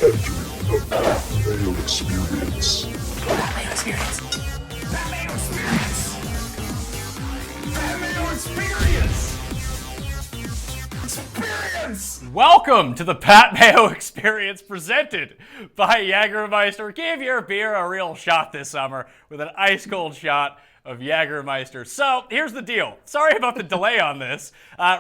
the Mayo Experience. Mayo Experience. Mayo Experience. Mayo Experience. Experience. Welcome to the Pat Mayo Experience, presented by Jägermeister. Give your beer a real shot this summer with an ice-cold shot of Jägermeister. So, here's the deal. Sorry about the delay on this.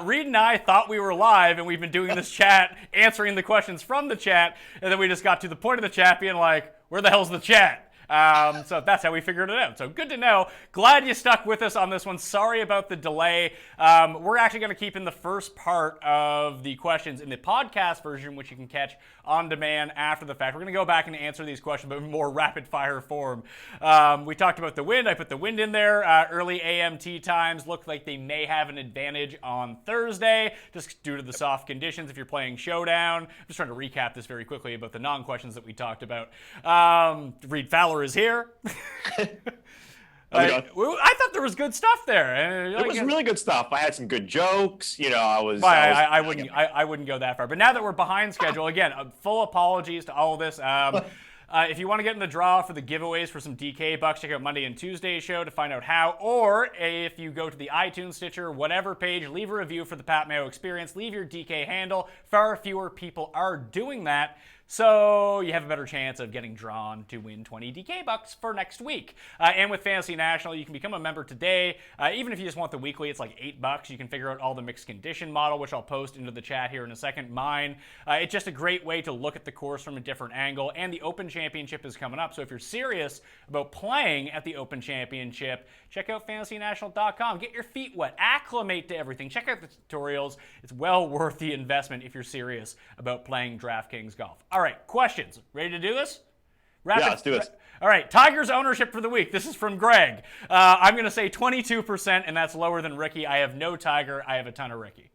Reid and I thought we were live, and we've been doing this chat, answering the questions from the chat, and then we just got to the point of the chat being like, where the hell's the chat? So that's how we figured it out. So good to know. Glad you stuck with us on this one. Sorry about the delay. We're actually going to keep in the first part of the questions in the podcast version, which you can catch on demand after the fact. We're going to go back and answer these questions, but in more rapid-fire form. We talked about the wind. I put the wind in there. Early AMT times look like they may have an advantage on Thursday, just due to the soft conditions if you're playing Showdown. I'm just trying to recap this very quickly about the non-questions that we talked about. Reid Fowler is here. I thought there was good stuff there. There was really good stuff. I had some good jokes. You know, I wouldn't go that far. But now that we're behind schedule, again, full apologies to all of this. If you want to get in the draw for the giveaways for some DK bucks, check out Monday and Tuesday's show to find out how. Or if you go to the iTunes, Stitcher, whatever page, leave a review for the Pat Mayo Experience. Leave your DK handle. Far fewer people are doing that, so you have a better chance of getting drawn to win 20 DK bucks for next week. And with Fantasy National, you can become a member today. Even if you just want the weekly, it's like $8. You can figure out all the mixed condition model, which I'll post into the chat here in a second. Mine. It's just a great way to look at the course from a different angle. And the Open Championship is coming up. So if you're serious about playing at the Open Championship, check out fantasynational.com. Get your feet wet. Acclimate to everything. Check out the tutorials. It's well worth the investment if you're serious about playing DraftKings golf. All right, questions. Ready to do this? Yeah, let's do this. All right, Tigers ownership for the week. This is from Greg. I'm going to say 22%, and that's lower than Ricky. I have no Tiger. I have a ton of Ricky.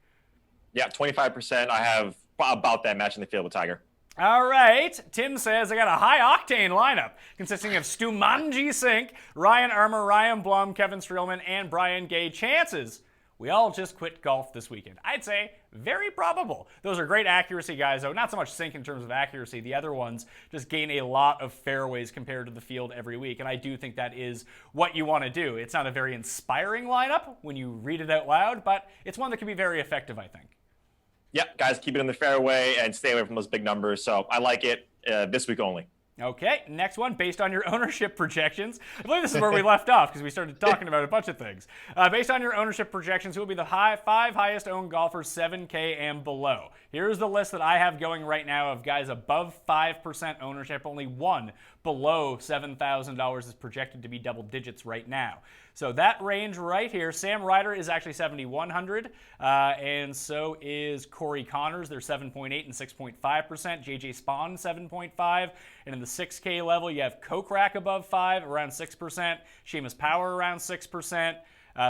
Yeah, 25%. I have about that match in the field with Tiger. All right. Tim says, I got a high-octane lineup consisting of Stumanji Sink, Ryan Armour, Ryan Blum, Kevin Streelman, and Brian Gay. Chances we all just quit golf this weekend. I'd say very probable. Those are great accuracy guys, though. Not so much Sink in terms of accuracy. The other ones just gain a lot of fairways compared to the field every week, and I do think that is what you want to do. It's not a very inspiring lineup when you read it out loud, but it's one that can be very effective, I think. Yep, guys, keep it in the fairway and stay away from those big numbers. So I like it this week only. Okay, next one, based on your ownership projections. I believe this is where we left off because we started talking about a bunch of things. Based on your ownership projections, who will be the five highest owned golfers 7K and below? Here's the list that I have going right now of guys above 5% ownership. Only one below $7,000 is projected to be double digits right now. So that range right here, Sam Ryder is actually 7,100, and so is Corey Connors. They're 7.8 and 6.5%. JJ Spawn 7.5, and in the 6K level, you have Kokrak above 5, around 6%. Seamus Power around 6%.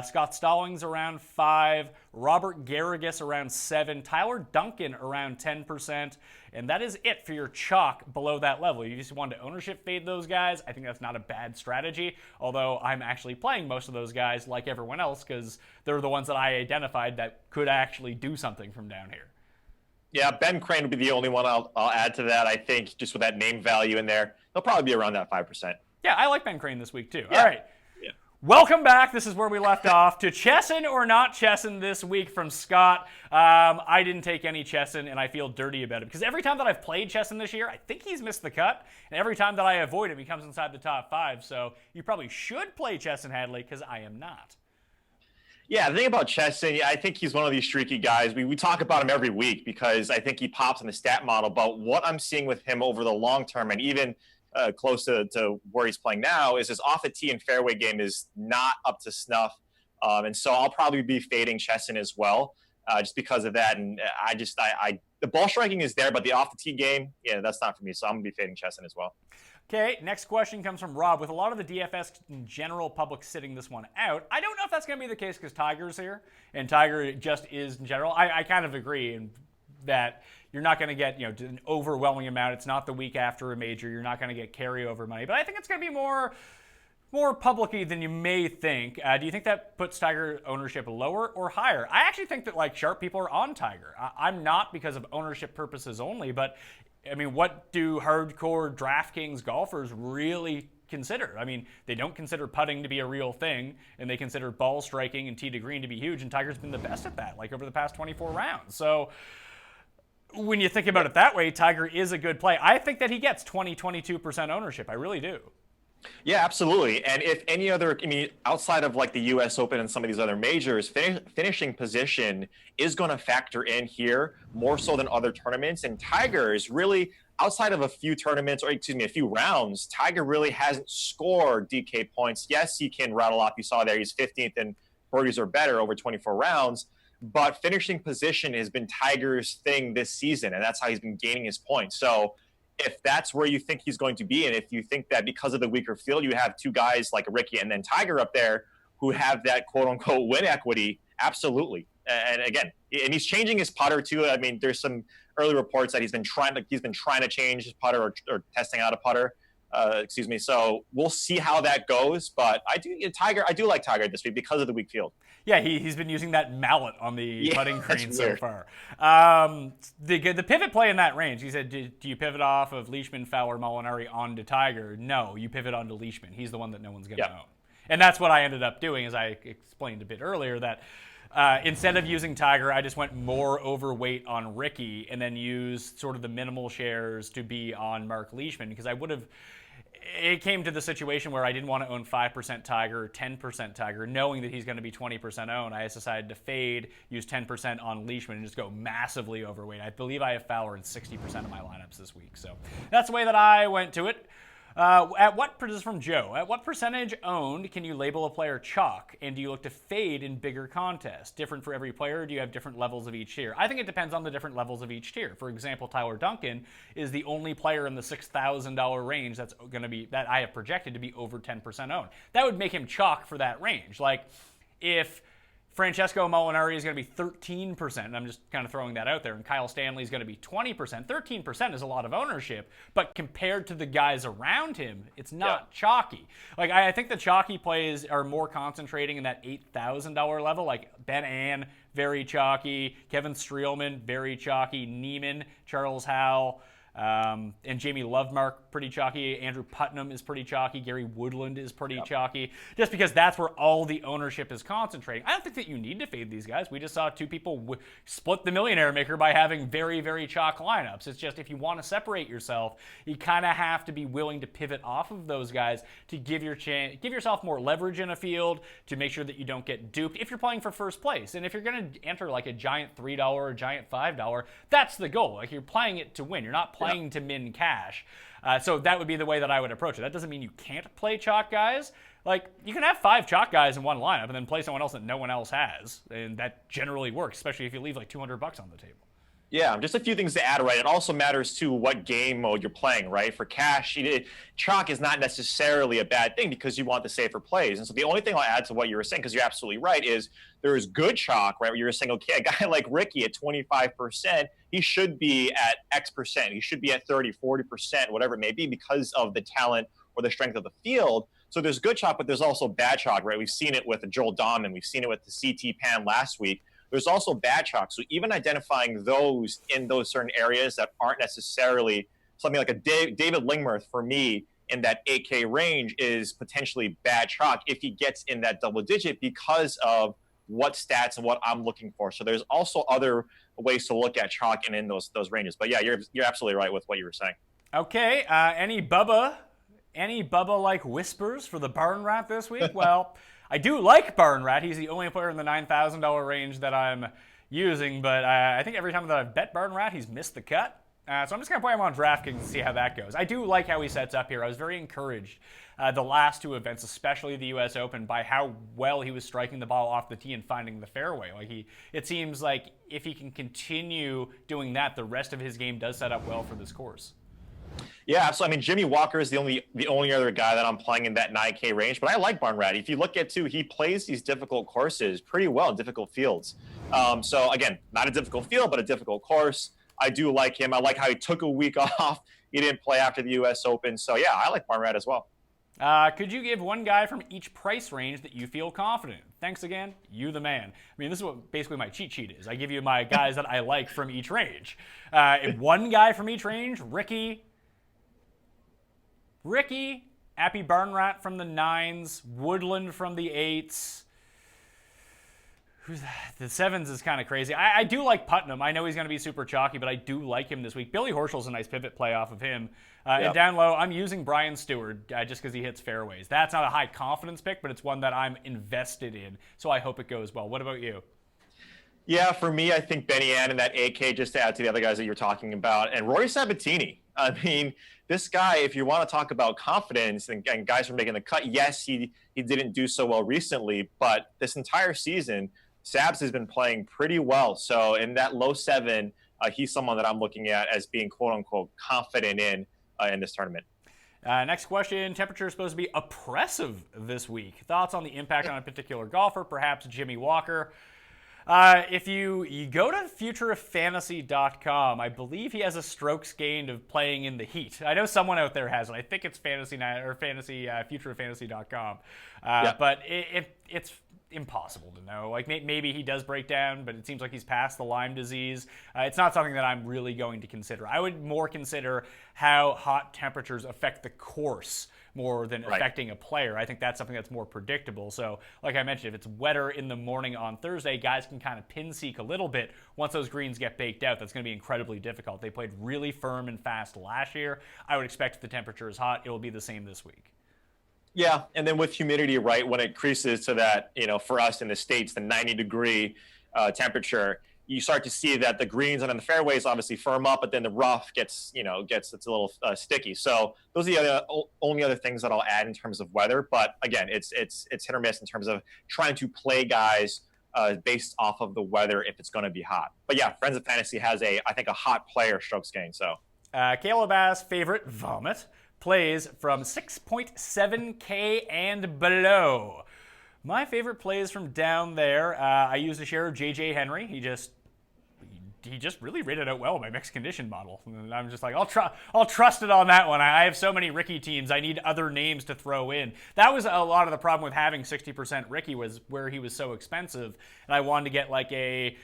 Scott Stallings around 5, Robert Garrigus around 7, Tyler Duncan around 10%, and that is it for your chalk below that level. You just want to ownership fade those guys. I think that's not a bad strategy, although I'm actually playing most of those guys like everyone else because they're the ones that I identified that could actually do something from down here. Yeah, Ben Crane would be the only one I'll add to that. I think just with that name value in there, he'll probably be around that 5%. Yeah, I like Ben Crane this week too. Yeah. All right. Welcome back. This is where we left off to Chesson or not Chesson this week from Scott. I didn't take any Chesson, and I feel dirty about it because every time that I've played Chesson this year, I think he's missed the cut, and every time that I avoid him, he comes inside the top 5. So you probably should play Chesson Hadley because I am not. Yeah, the thing about Chesson, I think he's one of these streaky guys. We talk about him every week because I think he pops in the stat model, but what I'm seeing with him over the long term and even close to where he's playing now is his off the tee and fairway game is not up to snuff. And so I'll probably be fading Chesson as well, just because of that. And the ball striking is there, but the off the tee game, yeah, that's not for me. So I'm gonna be fading Chesson as well. Okay, next question comes from Rob. With a lot of the DFS general public sitting this one out, I don't know if that's going to be the case because Tiger's here, and Tiger just is in general. I kind of agree that you're not going to get an overwhelming amount. It's not the week after a major. You're not going to get carryover money. But I think it's going to be more more publicly than you may think. Do you think that puts Tiger ownership lower or higher? I actually think that like sharp people are on Tiger. I'm not because of ownership purposes only, but I mean, what do hardcore DraftKings golfers really consider? I mean, they don't consider putting to be a real thing, and they consider ball striking and tee to green to be huge, and Tiger's been the best at that, like over the past 24 rounds. So when you think about it that way, Tiger is a good play. I think that he gets 22% ownership. I really do. Yeah, absolutely. And if any other, I mean, outside of like the U.S. Open and some of these other majors, finishing position is going to factor in here more so than other tournaments. And Tiger is really, outside of a few tournaments, or excuse me, a few rounds, Tiger really hasn't scored DK points. Yes, he can rattle off. You saw there, he's 15th in birdies or better over 24 rounds. But finishing position has been Tiger's thing this season, and that's how he's been gaining his points. So if that's where you think he's going to be, and if you think that because of the weaker field, you have two guys like Ricky and then Tiger up there who have that quote-unquote win equity, absolutely. And again, and he's changing his putter too. I mean, there's some early reports that he's been trying to change his putter or testing out a putter. So we'll see how that goes. But I do like Tiger this week because of the weak field. Yeah, he's been using that mallet on the putting green so far. The pivot play in that range, he said, do you pivot off of Leishman, Fowler, Molinari onto Tiger? No, you pivot onto Leishman. He's the one that no one's going to own. And that's what I ended up doing, as I explained a bit earlier, that instead of using Tiger, I just went more overweight on Ricky and then used sort of the minimal shares to be on Mark Leishman, because it came to the situation where I didn't want to own 5% Tiger or 10% Tiger, knowing that he's going to be 20% owned. I just decided to fade, use 10% on Leishman, and just go massively overweight. I believe I have Fowler in 60% of my lineups this week. So that's the way that I went to it. This is from Joe. At what percentage owned can you label a player chalk, and do you look to fade in bigger contests? Different for every player, or do you have different levels of each tier? I think it depends on the different levels of each tier. For example, Tyler Duncan is the only player in the $6,000 range that I have projected to be over 10% owned. That would make him chalk for that range. Like if Francesco Molinari is going to be 13%, and I'm just kind of throwing that out there, and Kyle Stanley is going to be 20%. 13% is a lot of ownership, but compared to the guys around him, it's not chalky. Like I think the chalky plays are more concentrating in that $8,000 level, like Ben Ann, very chalky, Kevin Streelman, very chalky, Neiman, Charles Howell, and Jamie Lovemark, pretty chalky. Andrew Putnam is pretty chalky. Gary Woodland is pretty chalky, just because that's where all the ownership is concentrating. I don't think that you need to fade these guys. We just saw two people split the millionaire maker by having very, very chalk lineups. It's just if you want to separate yourself, you kind of have to be willing to pivot off of those guys to give yourself more leverage in a field, to make sure that you don't get duped if you're playing for first place. And if you're going to enter like a giant $3 or a giant $5, that's the goal. Like you're playing it to win. You're not playing to min cash. So that would be the way that I would approach it. That doesn't mean you can't play chalk guys. Like you can have 5 chalk guys in one lineup and then play someone else that no one else has, and that generally works, especially if you leave like $200 on the table. Yeah, just a few things to add, right? It also matters, too, what game mode you're playing, right? For cash, chalk is not necessarily a bad thing because you want the safer plays. And so the only thing I'll add to what you were saying, because you're absolutely right, is there is good chalk, right, where you're saying, okay, a guy like Ricky at 25%, he should be at X percent. He should be at 30, 40%, whatever it may be, because of the talent or the strength of the field. So there's good chalk, but there's also bad chalk, right? We've seen it with Joel Dahman. We've seen it with the CT Pan last week. There's also bad chalk. So even identifying those in those certain areas that aren't necessarily something like a David Lingmerth, for me, in that 8K range is potentially bad chalk if he gets in that double digit because of what stats and what I'm looking for. So there's also other ways to look at chalk and in those ranges. But yeah, you're absolutely right with what you were saying. Okay, any Bubba-like whispers for the Barn Rat this week? Well, I do like Barn Rat. He's the only player in the $9,000 range that I'm using, but I think every time that I've bet Barn Rat, he's missed the cut. So I'm just going to play him on DraftKings and see how that goes. I do like how he sets up here. I was very encouraged the last 2 events, especially the U.S. Open, by how well he was striking the ball off the tee and finding the fairway. It seems like if he can continue doing that, the rest of his game does set up well for this course. Yeah, so I mean, Jimmy Walker is the only other guy that I'm playing in that 9K range, but I like Barn Rat. If you look at, too, he plays these difficult courses pretty well in difficult fields. So again, not a difficult field, but a difficult course. I do like him. I like how he took a week off. He didn't play after the U.S. Open. So yeah, I like Barn Rat as well. Could you give one guy from each price range that you feel confident? Thanks again, you the man. I mean, this is what basically my cheat sheet is. I give you my guys that I like from each range. One guy from each range, Ricky, Appy Barnrat from the 9s, Woodland from the 8s. Who's that? The 7s is kind of crazy. I do like Putnam. I know he's going to be super chalky, but I do like him this week. Billy Horschel's a nice pivot play off of him. And down low, I'm using Brian Stewart just because he hits fairways. That's not a high confidence pick, but it's one that I'm invested in, so I hope it goes well. What about you? Yeah, for me, I think Benny Ann and that AK, just to add to the other guys that you're talking about, and Rory Sabatini. I mean, this guy, if you want to talk about confidence and guys from making the cut, yes, he didn't do so well recently, but this entire season, Sabs has been playing pretty well. So in that low 7, he's someone that I'm looking at as being quote-unquote confident in this tournament. Next question. Temperature is supposed to be oppressive this week. Thoughts on the impact on a particular golfer, perhaps Jimmy Walker? If you go to futureoffantasy.com, I believe he has a strokes gained of playing in the heat. I know someone out there has it. I think it's futureoffantasy.com. But it's impossible to know. Like maybe he does break down, but it seems like he's past the Lyme disease. It's not something that I'm really going to consider. I would more consider how hot temperatures affect the course more than affecting a player. I think that's something that's more predictable. So like I mentioned, if it's wetter in the morning on Thursday, guys can kind of pin seek a little bit. Once those greens get baked out, that's going to be incredibly difficult. They played really firm and fast last year. I would expect if the temperature is hot, it will be the same this week. Yeah, and then with humidity, right, when it creases to that, for us in the States, the 90-degree temperature, you start to see that the greens and then the fairways obviously firm up, but then the rough gets it's a little sticky. So those are the only other things that I'll add in terms of weather. But again, it's hit or miss in terms of trying to play guys based off of the weather if it's going to be hot. But yeah, Friends of Fantasy has I think a hot player strokes gain. So Caleb Bass' favorite vomit plays from 6.7K and below. My favorite plays from down there, I used a share of J.J. Henry. He just really rated out well in my mixed condition model. And I'm just like, I'll trust it on that one. I have so many Ricky teams. I need other names to throw in. That was a lot of the problem with having 60% Ricky, was where he was so expensive. And I wanted to get like a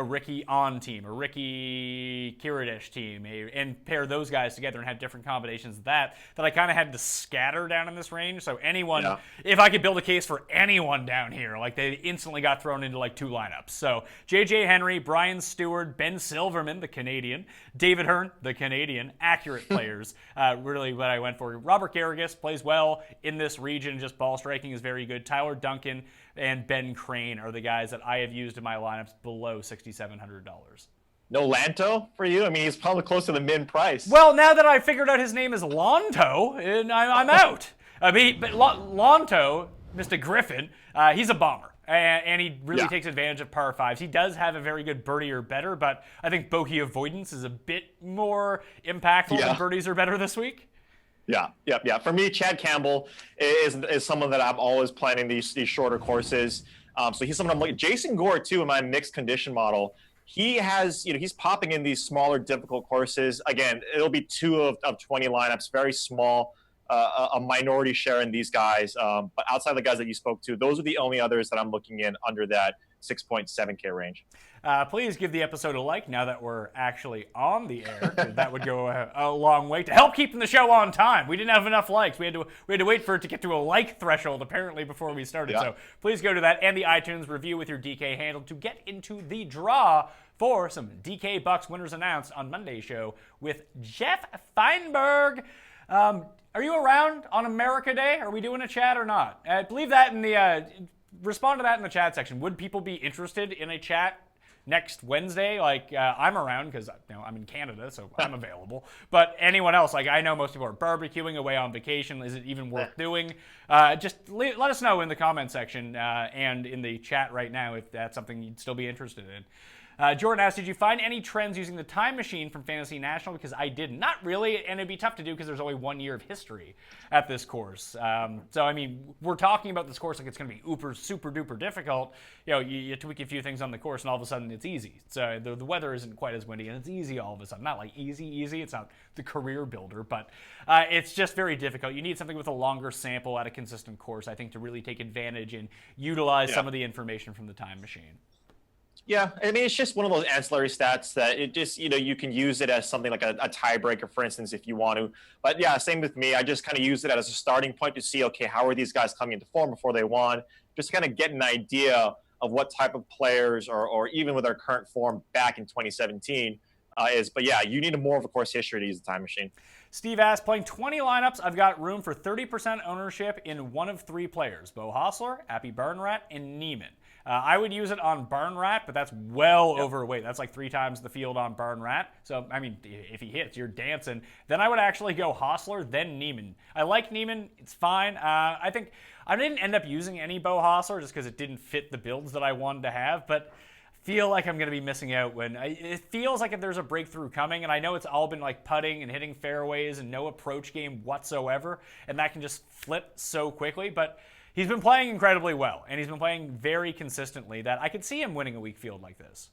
Ricky on team, a Ricky Kiridish team, and pair those guys together and have different combinations of that I kind of had to scatter down in this range. So anyone, if I could build a case for anyone down here, like they instantly got thrown into like 2 lineups. So J.J. Henry, Brian Stewart, Ben Silverman, the Canadian, David Hearn, the Canadian, accurate players, really what I went for. Robert Garrigus plays well in this region, just ball striking is very good. Tyler Duncan and Ben Crane are the guys that I have used in my lineups below $6,700. No Lanto for you? I mean, he's probably close to the min price. Well, now that I figured out his name is Lonto, and I'm out. But Lonto, Mr. Griffin, he's a bomber. And he really takes advantage of par 5s. He does have a very good birdie or better, but I think bogey avoidance is a bit more impactful than birdies or better this week. Yeah. For me, Chad Campbell is someone that I'm always planning these shorter courses. So he's someone I'm looking. Jason Gore too in my mixed condition model. He has, he's popping in these smaller, difficult courses. Again, it'll be 2 of 20 lineups, very small. A minority share in these guys, but outside the guys that you spoke to, those are the only others that I'm looking in under that 6.7K range. Please give the episode a like now that we're actually on the air. That would go a long way to help keeping the show on time. We didn't have enough likes. We had to wait for it to get to a like threshold apparently before we started. So please go to that and the iTunes review with your DK handle to get into the draw for some DK Bucks winners announced on Monday's show with Jeff Feinberg. Are you around on America Day? Are we doing a chat or not? Leave that in the respond to that in the chat section. Would people be interested in a chat next Wednesday? Like I'm around because I'm in Canada, so I'm available. But anyone else, like I know most people are barbecuing away on vacation. Is it even worth doing? Just let us know in the comment section and in the chat right now if that's something you'd still be interested in. Jordan asked, did you find any trends using the time machine from Fantasy National? Because I did not really, and it'd be tough to do because there's only 1 year of history at this course. So, I mean, we're talking about this course like it's going to be super duper difficult. You know, you tweak a few things on the course and all of a sudden it's easy. So the weather isn't quite as windy and it's easy all of a sudden. Not like easy. It's not the career builder, but it's just very difficult. You need something with a longer sample at a consistent course, I think, to really take advantage and utilize some of the information from the time machine. Yeah, I mean, it's just one of those ancillary stats that it just, you can use it as something like a tiebreaker, for instance, if you want to. But yeah, same with me. I just kind of use it as a starting point to see, okay, how are these guys coming into form before they won? Just kind of get an idea of what type of players or even with our current form back in 2017 is. But yeah, you need more of a course history to use the time machine. Steve asks, playing 20 lineups, I've got room for 30% ownership in one of 3 players, Bo Hostler, Appy Burnrat, and Neiman. I would use it on Burnrat, but that's well overweight. That's like 3 times the field on Burnrat. So, I mean, if he hits, you're dancing. Then I would actually go Hostler, then Neiman. I like Neiman. It's fine. I think I didn't end up using any Bo Hostler just because it didn't fit the builds that I wanted to have, but feel like I'm going to be missing out when it feels like if there's a breakthrough coming, and I know it's all been like putting and hitting fairways and no approach game whatsoever, and that can just flip so quickly, but he's been playing incredibly well, and he's been playing very consistently that I could see him winning a weak field like this.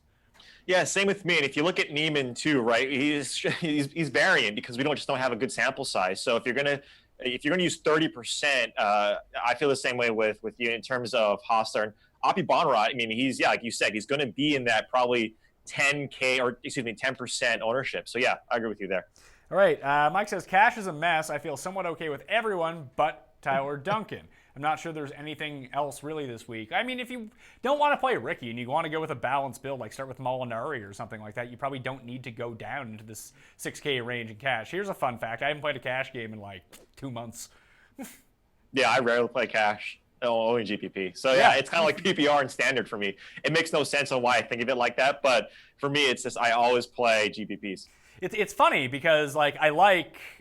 Yeah, same with me. And if you look at Neiman too, right, he's variant because we don't have a good sample size. So if you're gonna use 30%, I feel the same way with you in terms of Hostler and Appy Burnrat. I mean, he's like you said, he's going to be in that probably 10% ownership. So yeah, I agree with you there. All right, Mike says cash is a mess. I feel somewhat okay with everyone but Tyler Duncan. I'm not sure there's anything else really this week. I mean, if you don't want to play Ricky and you want to go with a balanced build, like start with Molinari or something like that, you probably don't need to go down into this 6K range in cash. Here's a fun fact. I haven't played a cash game in like 2 months. Yeah, I rarely play cash. Only GPP. So yeah, it's kind of like PPR and standard for me. It makes no sense on why I think of it like that, but for me, it's just I always play GPPs. It's funny because like I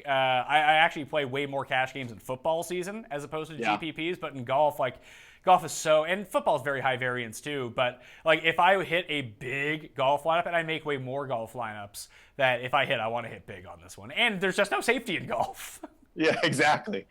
actually play way more cash games in football season as opposed to GPPs, but in golf, like golf is so, and football is very high variance too, but like if I hit a big golf lineup, and I make way more golf lineups, that if I want to hit big on this one, and there's just no safety in golf. Yeah, exactly.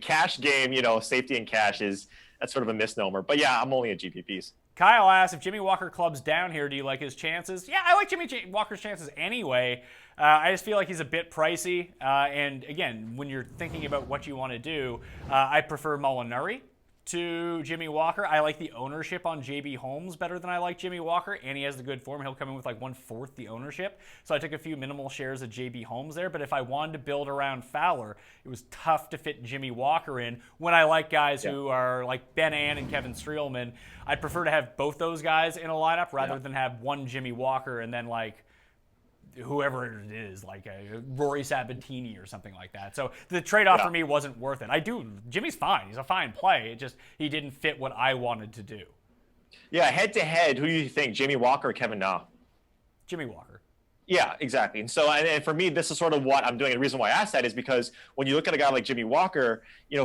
Cash game, safety in cash that's sort of a misnomer. But yeah, I'm only at GPPs. Kyle asks, if Jimmy Walker clubs down here, do you like his chances? Yeah, I like Jimmy Walker's chances anyway. I just feel like he's a bit pricey. And again, when you're thinking about what you want to do, I prefer Molinari to Jimmy Walker. I like the ownership on JB Holmes better than I like Jimmy Walker, and he has the good form. He'll come in with like 1/4 the ownership. So I took a few minimal shares of JB Holmes there, but if I wanted to build around Fowler, it was tough to fit Jimmy Walker in when I like guys who are like Ben Ann and Kevin Streelman. I'd prefer to have both those guys in a lineup rather than have one Jimmy Walker and then like whoever it is, like a Rory Sabatini or something like that. So the trade-off for me wasn't worth it. Jimmy's fine. He's a fine play. It just, he didn't fit what I wanted to do. Yeah, head-to-head, who do you think, Jimmy Walker or Kevin Na? Jimmy Walker. Yeah, exactly. And so, and for me, this is sort of what I'm doing. The reason why I asked that is because when you look at a guy like Jimmy Walker,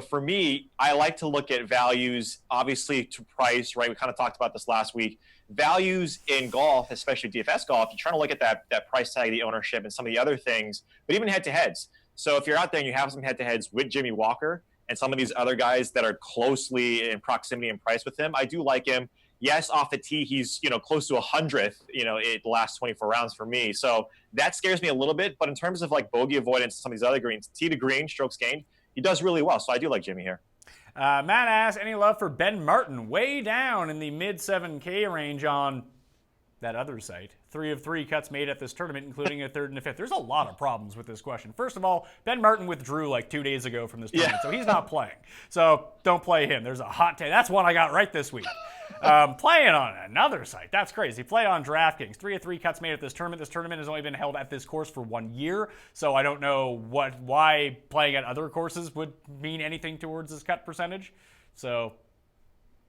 for me, I like to look at values, obviously, to price, right? We kind of talked about this last week. Values in golf, especially DFS golf, you're trying to look at that price tag, the ownership, and some of the other things, but even head-to-heads. So if you're out there and you have some head-to-heads with Jimmy Walker and some of these other guys that are closely in proximity and price with him, I do like him. Yes, off the tee, he's close to 100th, the last 24 rounds for me. So that scares me a little bit. But in terms of like bogey avoidance, some of these other greens, tee to green, strokes gained, he does really well. So I do like Jimmy here. Matt asks, any love for Ben Martin? Way down in the mid 7K range on that other site. 3 of 3 cuts made at this tournament, including a 3rd and a 5th. There's a lot of problems with this question. First of all, Ben Martin withdrew like 2 days ago from this tournament, so he's not playing. So don't play him. There's a hot take. That's one I got right this week. Playing on another site. That's crazy. Play on DraftKings. 3 of 3 cuts made at this tournament. This tournament has only been held at this course for 1 year, so I don't know why playing at other courses would mean anything towards his cut percentage. So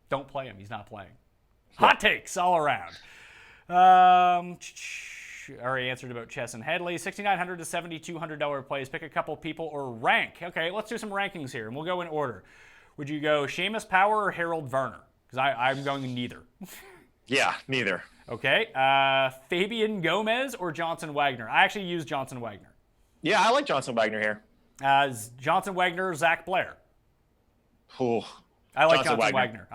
don't play him. He's not playing. Hot takes all around. Already answered about Chess and Headley. $6,900 to $7,200 plays. Pick a couple people or rank. Okay, let's do some rankings here, and we'll go in order. Would you go Seamus Power or Harold Varner? Because I'm going neither. Yeah, neither. Okay. Fabian Gomez or Johnson Wagner? I actually use Johnson Wagner. Yeah, I like Johnson Wagner here. Johnson Wagner, Zach Blair. Ooh, I like Johnson Wagner.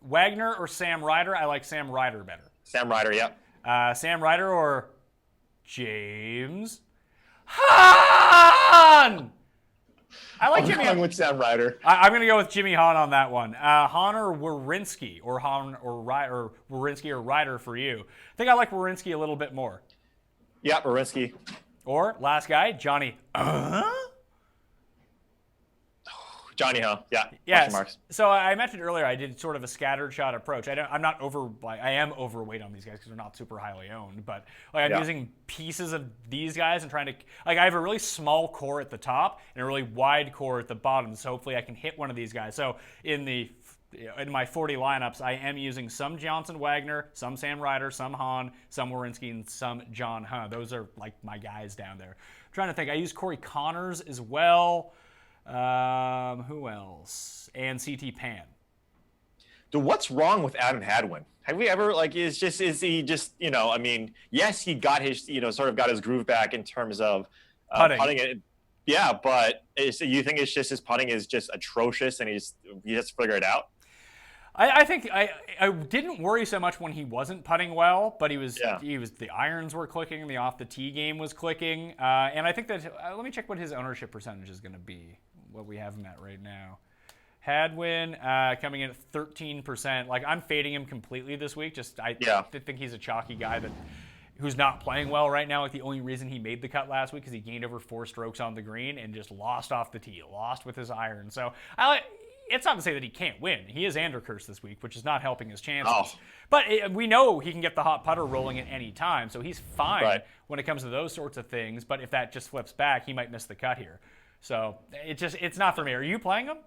Wagner or Sam Ryder? I like Sam Ryder better. Sam Ryder, yep. Sam Ryder or James Hahn? I like Jimmy. I'm with Sam Ryder. I'm going to go with Jimmy Hahn on that one. Hahn or Werenski, or Hahn or Werenski or Ryder for you. I think I like Werenski a little bit more. Yeah, Werenski. Or last guy, Johnny. Johnny, huh? Yeah. Yes. Marks. So I mentioned earlier I did sort of a scattered shot approach. I am overweight on these guys because they're not super highly owned, but I'm using pieces of these guys and trying to I have a really small core at the top and a really wide core at the bottom. So hopefully I can hit one of these guys. So in my 40 lineups, I am using some Johnson Wagner, some Sam Ryder, some Hahn, some Werenski, and some John Hahn. Those are like my guys down there. I'm trying to think. I use Corey Connors as well. Who else? And CT Pan. Dude, what's wrong with Adam Hadwin? Have we ever is he just yes, he got his sort of got his groove back in terms of putting it. Yeah, but you think it's just his putting is just atrocious and he has to figure it out? I think I didn't worry so much when he wasn't putting well, but he was the irons were clicking, the off the tee game was clicking, and I think that let me check what his ownership percentage is going to be. What we have him at right now. Hadwin coming in at 13%. Like I'm fading him completely this week. I think he's a chalky guy who's not playing well right now. Like the only reason he made the cut last week is he gained over 4 strokes on the green and just lost off the tee, lost with his iron. So it's not to say that he can't win. He is Anderkirch this week, which is not helping his chances. Oh. But we know he can get the hot putter rolling at any time, so he's fine when it comes to those sorts of things. But if that just flips back, he might miss the cut here. So it's not for me. Are you playing him?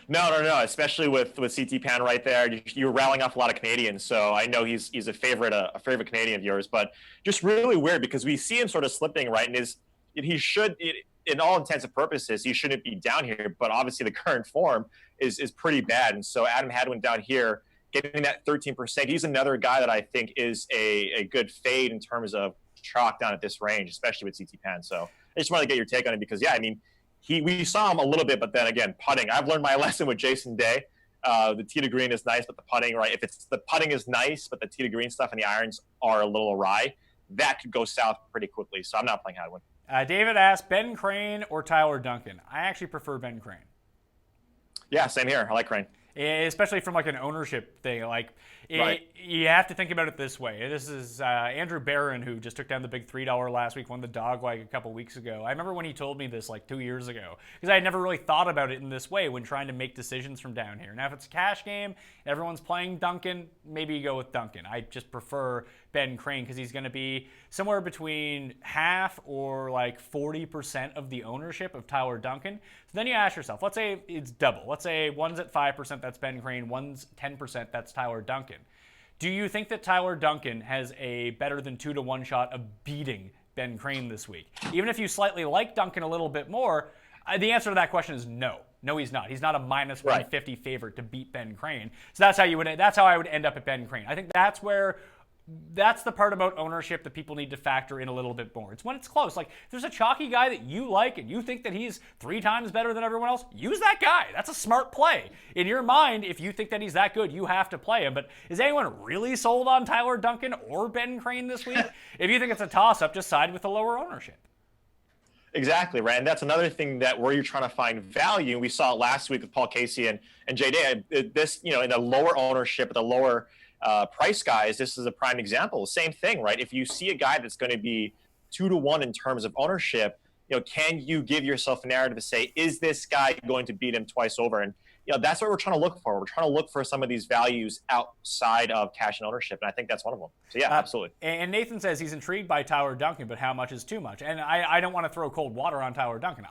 No. Especially with CT Pan right there, you're rallying off a lot of Canadians. So I know he's a favorite Canadian of yours, but just really weird because we see him sort of slipping right, and he should, in all intents and purposes, he shouldn't be down here. But obviously the current form is pretty bad, and so Adam Hadwin down here getting that 13%. He's another guy that I think is a good fade in terms of chalk down at this range, especially with CT Pan. So I just wanted to get your take on it because we saw him a little bit, but then again, putting. I've learned my lesson with Jason Day. The tee to green is nice, but the putting, right? If the putting is nice, but the tee to green stuff and the irons are a little awry, that could go south pretty quickly. So I'm not playing Hadwin. David asked, Ben Crane or Tyler Duncan? I actually prefer Ben Crane. Yeah, same here. I like Crane. Especially from like an ownership thing. You have to think about it this way. This is Andrew Barron, who just took down the big $3 last week, won the dog a couple weeks ago. I remember when he told me this 2 years ago, because I had never really thought about it in this way when trying to make decisions from down here. Now, if it's a cash game, everyone's playing Duncan, maybe you go with Duncan. I just prefer Ben Crane because he's going to be somewhere between half or 40% of the ownership of Tyler Duncan. So then you ask yourself, let's say it's double. Let's say one's at 5%, that's Ben Crane, one's 10%, that's Tyler Duncan. Do you think that Tyler Duncan has a better than 2-to-1 shot of beating Ben Crane this week? Even if you slightly like Duncan a little bit more, the answer to that question is no. No, he's not. He's not a minus 150 favorite to beat Ben Crane. So that's how I would end up at Ben Crane. I think that's the part about ownership that people need to factor in a little bit more. It's when it's close. Like, if there's a chalky guy that you like and you think that he's 3 times better than everyone else, use that guy. That's a smart play. In your mind, if you think that he's that good, you have to play him. But is anyone really sold on Tyler Duncan or Ben Crane this week? If you think it's a toss-up, just side with the lower ownership. Exactly, right. And that's another thing that where you're trying to find value. We saw it last week with Paul Casey and J.D. This, in a lower ownership, the lower price guys, this is a prime example. Same thing, right? If you see a guy that's going to be 2-to-1 in terms of ownership, can you give yourself a narrative to say, is this guy going to beat him twice over? And that's what we're trying to look for. We're trying to look for some of these values outside of cash and ownership, and I think that's one of them. So yeah, absolutely. And Nathan says he's intrigued by Tyler Duncan, but how much is too much? And I don't want to throw cold water on Tyler Duncan.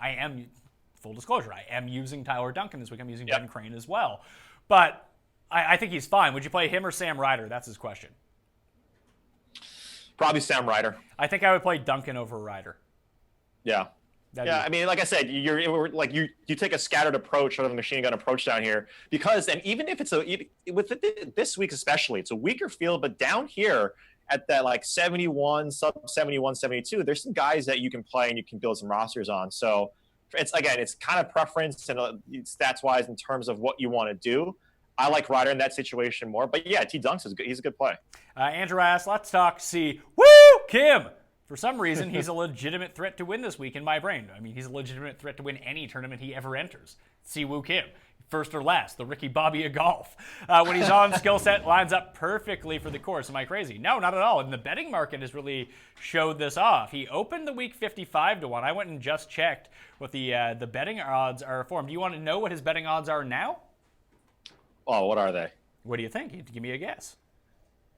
Full disclosure, I am using Tyler Duncan this week. I'm using Ben Crane as well, but I think he's fine. Would you play him or Sam Ryder? That's his question. Probably Sam Ryder. I think I would play Duncan over Ryder. Yeah. Yeah, I mean, like I said, you take a scattered approach rather than a machine gun approach down here because, and even if it's this week especially, it's a weaker field, but down here at that like 71, sub 71, 72, there's some guys that you can play and you can build some rosters on. So it's kind of preference and stats wise in terms of what you want to do. I like Ryder in that situation more, but yeah, T Dunks is good. He's a good play. Andrew asks, let's talk see. Woo, Kim. For some reason, he's a legitimate threat to win this week in my brain. I mean, he's a legitimate threat to win any tournament he ever enters. Siwoo Kim, first or last, the Ricky Bobby of golf. When he's on, skill set lines up perfectly for the course. Am I crazy? No, not at all. And the betting market has really showed this off. He opened the week 55-1. I went and just checked what the betting odds are for him. Do you want to know what his betting odds are now? Oh, what are they? What do you think? Give me a guess.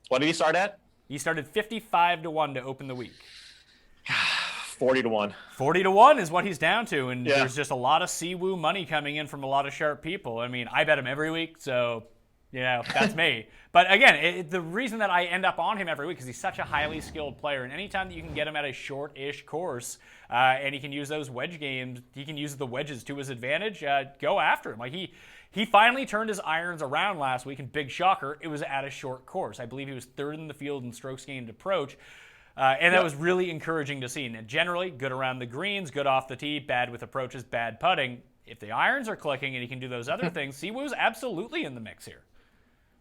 What did he start at? He started 55-1 to open the week. 40-1. 40-1 is what he's down to, and there's just a lot of Siwoo money coming in from a lot of sharp people. I mean, I bet him every week, so that's me. But again, the reason that I end up on him every week is he's such a highly skilled player, and anytime that you can get him at a short-ish course, and he can use those wedge games, he can use the wedges to his advantage. Go after him. Like he finally turned his irons around last week, and big shocker, it was at a short course. I believe he was third in the field in strokes gained approach. And that was really encouraging to see. And generally, good around the greens, good off the tee, bad with approaches, bad putting. If the irons are clicking and he can do those other things, Siwoo's absolutely in the mix here.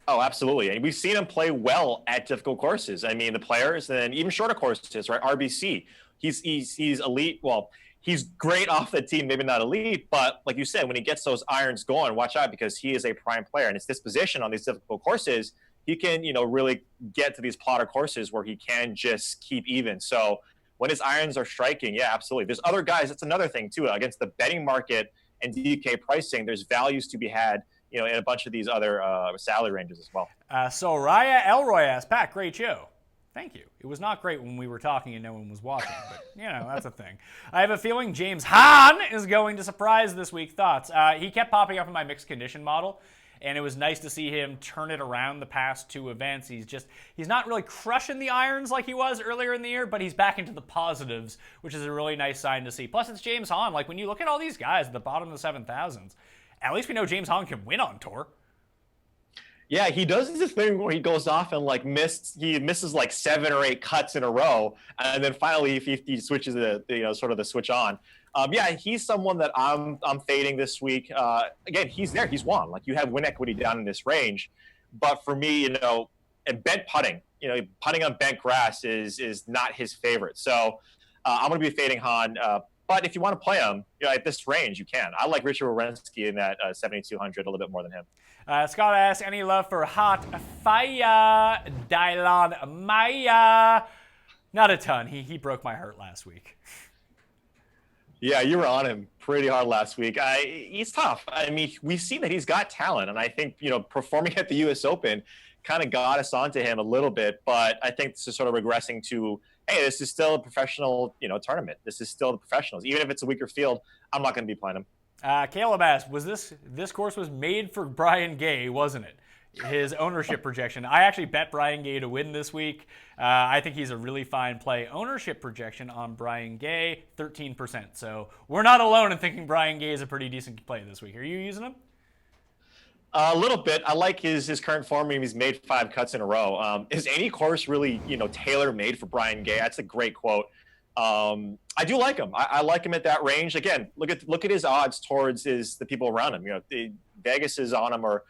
Oh, absolutely. And we've seen him play well at difficult courses. I mean, the players and even shorter courses, right? RBC, he's elite. Well, he's great off the tee, maybe not elite, but like you said, when he gets those irons going, watch out because he is a prime player. And his disposition on these difficult courses, he can, really get to these plotter courses where he can just keep even. So when his irons are striking, yeah, absolutely. There's other guys. That's another thing too. Against the betting market and DK pricing, there's values to be had, in a bunch of these other salary ranges as well. So Raya Elroy asks, Pat, great show. Thank you. It was not great when we were talking and no one was watching, but, that's a thing. I have a feeling James Hahn is going to surprise this week. Thoughts? He kept popping up in my mixed condition model. And it was nice to see him turn it around the past two events. He's not really crushing the irons like he was earlier in the year, but he's back into the positives, which is a really nice sign to see. Plus, it's James Hahn. Like, when you look at all these guys at the bottom of the 7,000s, at least we know James Hahn can win on tour. Yeah, he does this thing where he goes off and he misses like 7 or 8 cuts in a row, and then finally he switches sort of the switch on. Yeah, he's someone that I'm fading this week. Again, he's there. He's won. Like, you have win equity down in this range. But for me, and bent putting, putting on bent grass is not his favorite. So I'm going to be fading Hahn. But if you want to play him, at this range, you can. I like Richard Wierenski in that 7,200 a little bit more than him. Scott asks, any love for Hot Fire Dylan Maya? Not a ton. He broke my heart last week. Yeah, you were on him pretty hard last week. He's tough. I mean, we've seen that he's got talent, and I think, performing at the U.S. Open kind of got us onto him a little bit, but I think this is sort of regressing to, hey, this is still a professional, tournament. This is still the professionals. Even if it's a weaker field, I'm not going to be playing him. Caleb asked, this course was made for Brian Gay, wasn't it? His ownership projection. I actually bet Brian Gay to win this week. I think he's a really fine play. Ownership projection on Brian Gay, 13%. So we're not alone in thinking Brian Gay is a pretty decent play this week. Are you using him? A little bit. I like his current form. He's made 5 cuts in a row. Is any course really, tailor-made for Brian Gay? That's a great quote. I do like him. I like him at that range. Again, look at his odds towards the people around him. Vegas is on him, or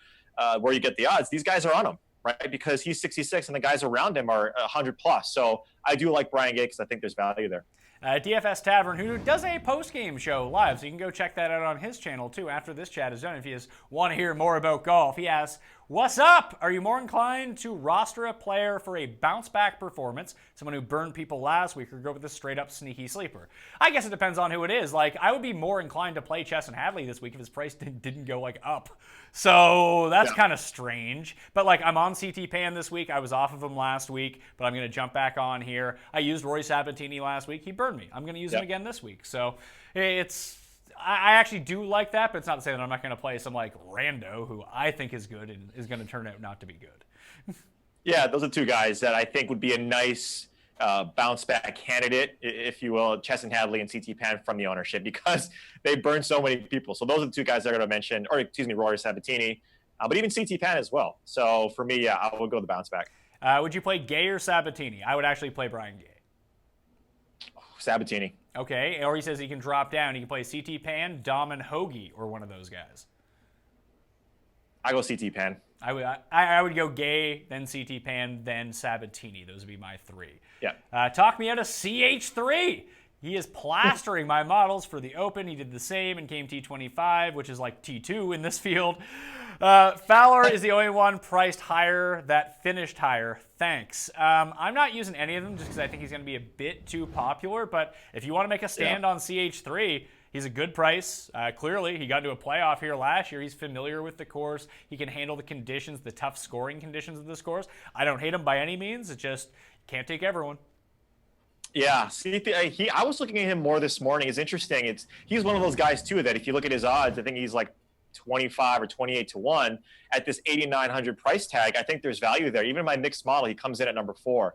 where you get the odds. These guys are on him, right? Because he's 66 and the guys around him are 100 plus. So I do like Brian Gay because I think there's value there. DFS Tavern, who does a post-game show live, so you can go check that out on his channel too after this chat is done if you just want to hear more about golf. He asks, what's up? Are you more inclined to roster a player for a bounce-back performance, someone who burned people last week, or go with a straight-up sneaky sleeper? I guess it depends on who it is. Like, I would be more inclined to play Chesson Hadley this week if his price didn't go, up. So that's kind of strange. But, I'm on CT Pan this week. I was off of him last week, but I'm going to jump back on here. I used Rory Sabatini last week. He burned me. I'm going to use him again this week. So I actually do like that, but it's not to say that I'm not going to play some rando who I think is good and is going to turn out not to be good. Yeah, those are 2 guys that I think would be a nice bounce back candidate, if you will, Chesson Hadley and CT Pan from the ownership, because they burn so many people. So those are the two guys I'm going to mention, or excuse me, Rory Sabatini, but even CT Pan as well. So for me, yeah, I would go the bounce back. Would you play Gay or Sabatini? I would actually play Brian Gay. Sabatini. Okay, or he says he can drop down. He can play CT Pan, Dom, and Hoagie, or one of those guys. I go CT Pan. I would go Gay, then CT Pan, then Sabatini. Those would be my three. Yeah. Talk me out of CH3. He is plastering my models for the Open. He did the same in Game T25, which is like T2 in this field. Fowler is the only one priced higher that finished higher. Thanks. I'm not using any of them just because I think he's going to be a bit too popular. But if you want to make a stand on CH3, he's a good price. Clearly, he got into a playoff here last year. He's familiar with the course. He can handle the conditions, the tough scoring conditions of this course. I don't hate him by any means. It's just can't take everyone. Yeah, I was looking at him more this morning. It's interesting. He's one of those guys too that if you look at his odds, I think he's like 25 or 28 to 1 at this 8,900 price tag. I think there's value there. Even in my mixed model, he comes in at number 4.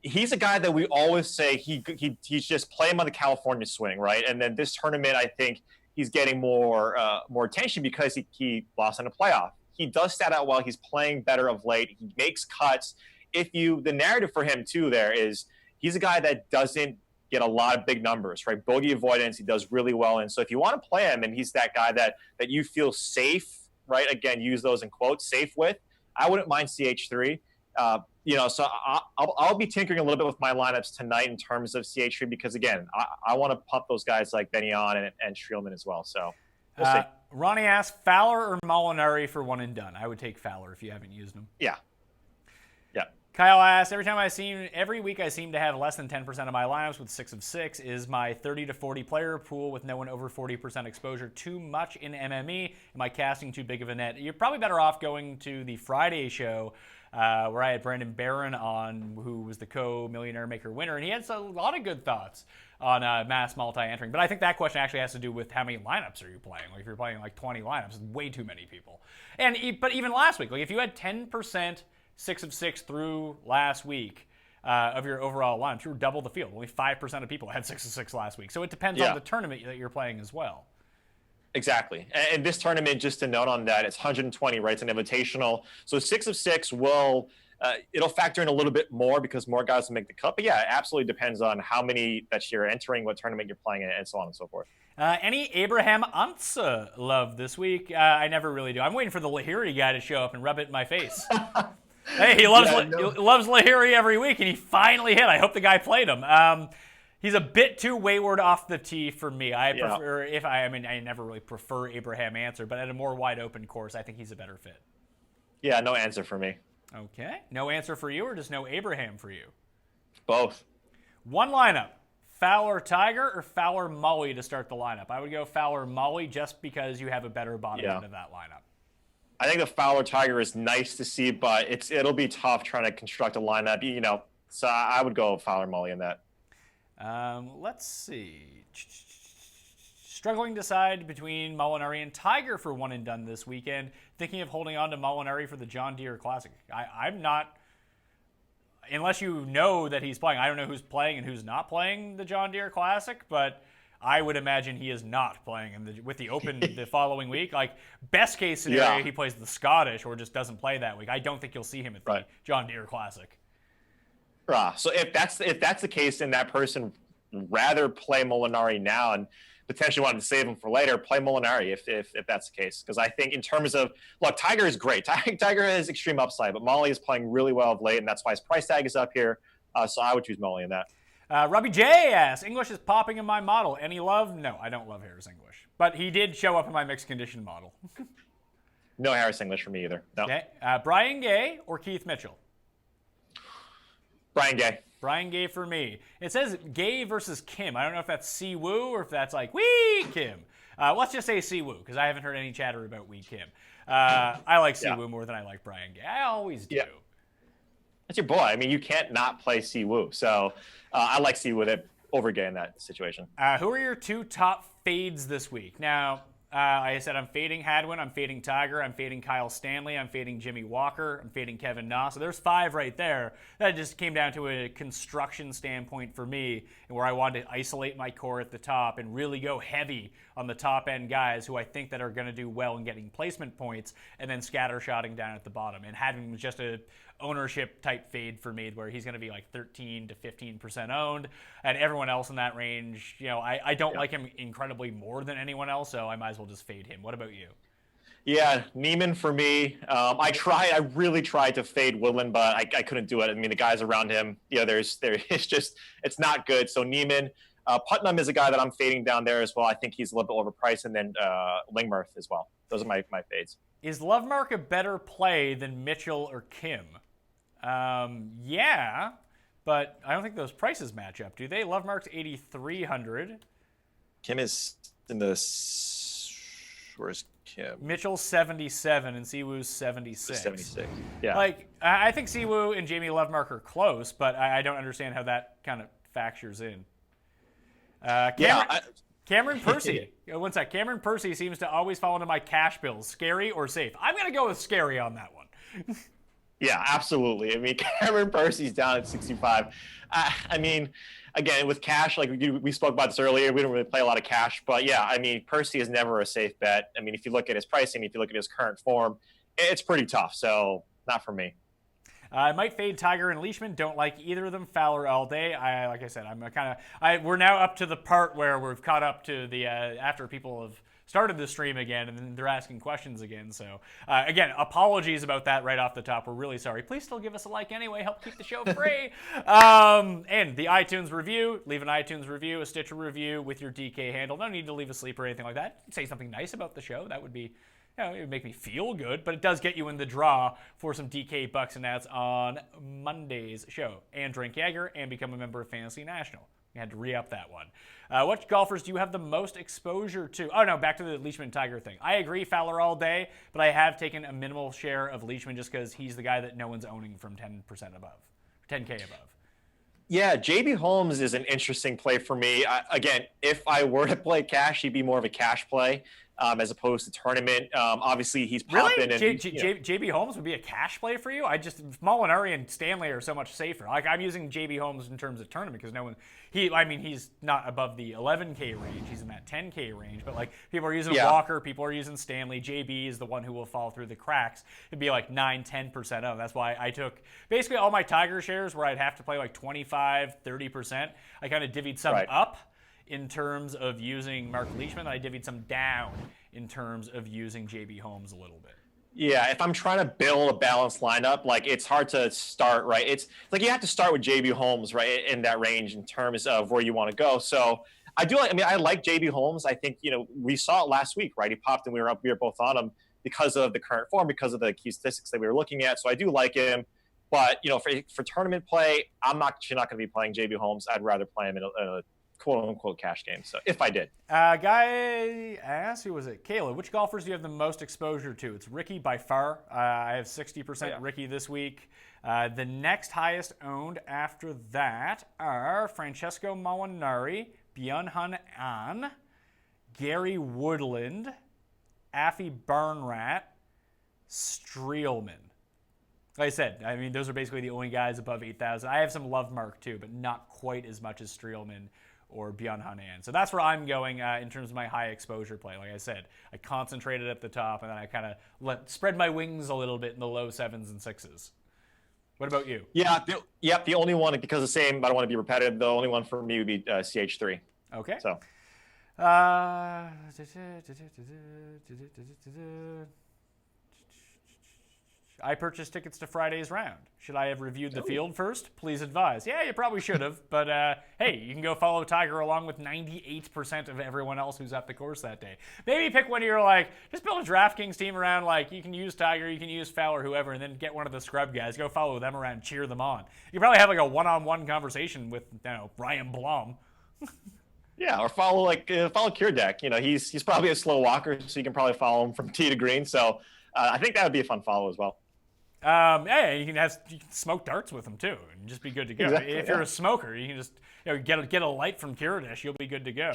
He's a guy that we always say he's just playing on the California swing, right? And then this tournament, I think he's getting more attention because he lost in a playoff. He does stat out well. He's playing better of late. He makes cuts. The narrative for him too there is he's a guy that doesn't get a lot of big numbers, right? Bogey avoidance, he does really well. And so if you want to play him and he's that guy that you feel safe, right? Again, use those in quotes, safe with, I wouldn't mind CH3. So I'll be tinkering a little bit with my lineups tonight in terms of CH3 because, again, I want to pump those guys like Benyon and Streelman as well. So we'll see. Ronnie asked, Fowler or Molinari for one and done? I would take Fowler if you haven't used him. Yeah. Kyle asked, every week I seem to have less than 10% of my lineups with 6 of 6. Is my 30 to 40 player pool with no one over 40% exposure too much in MME? Am I casting too big of a net? You're probably better off going to the Friday show where I had Brandon Barron on, who was the co-millionaire maker winner, and he had a lot of good thoughts on mass multi-entering. But I think that question actually has to do with how many lineups are you playing. Like if you're playing like 20 lineups, it's way too many people. But even last week, like if you had 10% 6 of 6 through last week of your overall lineup, you were double the field. Only 5% of people had 6 of 6 last week. So it depends on the tournament that you're playing as well. Exactly. And this tournament, just to note on that, it's 120, right? It's an invitational. So 6 of 6 will it'll factor in a little bit more because more guys will make the cut. But yeah, it absolutely depends on how many that you're entering, what tournament you're playing, and so on and so forth. Any Abraham Ansah love this week? I never really do. I'm waiting for the Lahiri guy to show up and rub it in my face. Hey, he loves Lahiri every week, and he finally hit. I hope the guy played him. He's a bit too wayward off the tee for me. I never really prefer Abraham Ansah, but at a more wide open course, I think he's a better fit. Yeah, no answer for me. Okay. No answer for you, or just no Abraham for you? Both. One lineup. Fowler Tiger or Fowler Mully to start the lineup? I would go Fowler Mully just because you have a better bottom end of that lineup. I think the Fowler Tiger is nice to see, but it'll be tough trying to construct a lineup, So I would go Fowler Mully in that. Let's see. Struggling to decide between Molinari and Tiger for one and done this weekend. Thinking of holding on to Molinari for the John Deere Classic. I'm not, unless you know that he's playing. I don't know who's playing and who's not playing the John Deere Classic, but I would imagine he is not playing with the Open the following week. Like, best case scenario, he plays the Scottish or just doesn't play that week. I don't think you'll see him at the John Deere Classic. So if that's the case, then that person rather play Molinari now and potentially wanted to save him for later, play Molinari if that's the case. Because I think in terms of, look, Tiger is great. Tiger has extreme upside, but Molly is playing really well of late, and that's why his price tag is up here. So I would choose Molly in that. Robbie J asks, English is popping in my model. Any love? No, I don't love Harris English. But he did show up in my mixed condition model. No Harris English for me either. No. Okay. Brian Gay or Keith Mitchell? Brian Gay. Brian Gay for me. It says Gay versus Kim. I don't know if that's Si Woo or if that's like Wee Kim. Let's just say Si Woo because I haven't heard any chatter about Wee Kim. I like Si Woo more than I like Brian Gay. I always do. Yeah. That's your boy. I mean, you can't not play Si Woo. So I like Si Woo over Gay in that situation. Who are your 2 top fades this week? Now, I said I'm fading Hadwin, I'm fading Tiger, I'm fading Kyle Stanley, I'm fading Jimmy Walker, I'm fading Kevin Na. So there's 5 right there. That just came down to a construction standpoint for me, and where I wanted to isolate my core at the top and really go heavy on the top end guys who I think that are going to do well in getting placement points, and then scattershotting down at the bottom. And Hadwin was just a ownership type fade for me, where he's going to be like 13 to 15% owned, and everyone else in that range, I don't like him incredibly more than anyone else, so I might as well just fade him. What about you? Yeah, Neiman for me. I really tried to fade Woodland, but I couldn't do it. I mean, the guys around him, it's not good. So Neiman. Putnam is a guy that I'm fading down there as well. I think he's a little bit overpriced, and then Lingmerth as well. Those are my fades. Is Lovemark a better play than Mitchell or Kim? Yeah, but I don't think those prices match up, do they? Lovemark's 8,300. Kim is in the... Where's Kim? Mitchell's 77 and Siwoo's 76. 76. Yeah. I think Siwoo and Jamie Lovemark are close, but I don't understand how that kind of factors in. Cameron Percy. One sec. Cameron Percy seems to always fall into my cash bills. Scary or safe? I'm going to go with scary on that one. Yeah, absolutely. I mean, Cameron Percy's down at 65. I mean, again, with cash, like we spoke about this earlier, we don't really play a lot of cash. But yeah, I mean, Percy is never a safe bet. I mean, if you look at his pricing, if you look at his current form, it's pretty tough. So not for me. I might fade Tiger and Leishman. Don't like either of them. Fowler all day. Like I said, we're now up to the part where we've caught up to the after people have started the stream again, and then they're asking questions again. So again, apologies about that right off the top. We're really sorry. Please still give us a like anyway. Help keep the show free. And the iTunes review. Leave an iTunes review, a Stitcher review with your DK handle. No need to leave a sleep or anything like that. Say something nice about the show. That would be... it would make me feel good, but it does get you in the draw for some DK Bucks and Nats on Monday's show. And drink Jaeger and become a member of Fantasy National. We had to re-up that one. What golfers do you have the most exposure to? Oh, no, back to the Leishman Tiger thing. I agree, Fowler all day, but I have taken a minimal share of Leishman just because he's the guy that no one's owning from 10% above, 10K above. Yeah, JB Holmes is an interesting play for me. Again, if I were to play cash, he'd be more of a cash play. As opposed to tournament. Obviously, he's popping. Really? JB Holmes would be a cash play for you? Molinari and Stanley are so much safer. Like, I'm using JB Holmes in terms of tournament because he's not above the 11K range. He's in that 10K range. But, people are using Walker. People are using Stanley. JB is the one who will fall through the cracks. It'd be 9-10% of. That's why I took basically all my Tiger shares where I'd have to play 25-30%. I kind of divvied some up in terms of using Mark Leishman, I divvied some down in terms of using JB Holmes a little bit. Yeah, if I'm trying to build a balanced lineup, it's hard to start, right? It's you have to start with JB Holmes, right, in that range in terms of where you want to go. So I like JB Holmes. I think, we saw it last week, right? He popped and we were both on him because of the current form, because of the key statistics that we were looking at. So I do like him. But, for tournament play, I'm actually not going to be playing JB Holmes. I'd rather play him in a quote-unquote cash game, so if I did. Guy asked, who was it? Kayla, which golfers do you have the most exposure to? It's Ricky by far. I have 60% Ricky this week. The next highest owned after that are Francesco Molinari, Byung-Hun An, Gary Woodland, Affy Barnrat, Streelman. Like I said, those are basically the only guys above 8,000. I have some Lovemark too, but not quite as much as Streelman or Byung-Hun An. So that's where I'm going in terms of my high exposure play. Like I said, I concentrated at the top, and then I kind of spread my wings a little bit in the low 7s and 6s. What about you? Yeah, the only one, because the same, I don't want to be repetitive, the only one for me would be CH3. Okay. So. I purchased tickets to Friday's round. Should I have reviewed the field first? Please advise. Yeah, you probably should have. But, hey, you can go follow Tiger along with 98% of everyone else who's at the course that day. Maybe pick one of your, just build a DraftKings team around, you can use Tiger, you can use Fowler, whoever, and then get one of the scrub guys. Go follow them around, cheer them on. You can probably have, a one-on-one conversation with, Ryan Blum. Yeah, or follow Kirdek. He's probably a slow walker, so you can probably follow him from tee to green. So I think that would be a fun follow as well. Yeah, you can smoke darts with them too, and just be good to go. Exactly, if you're a smoker, you can just get a light from Kiradish, you'll be good to go.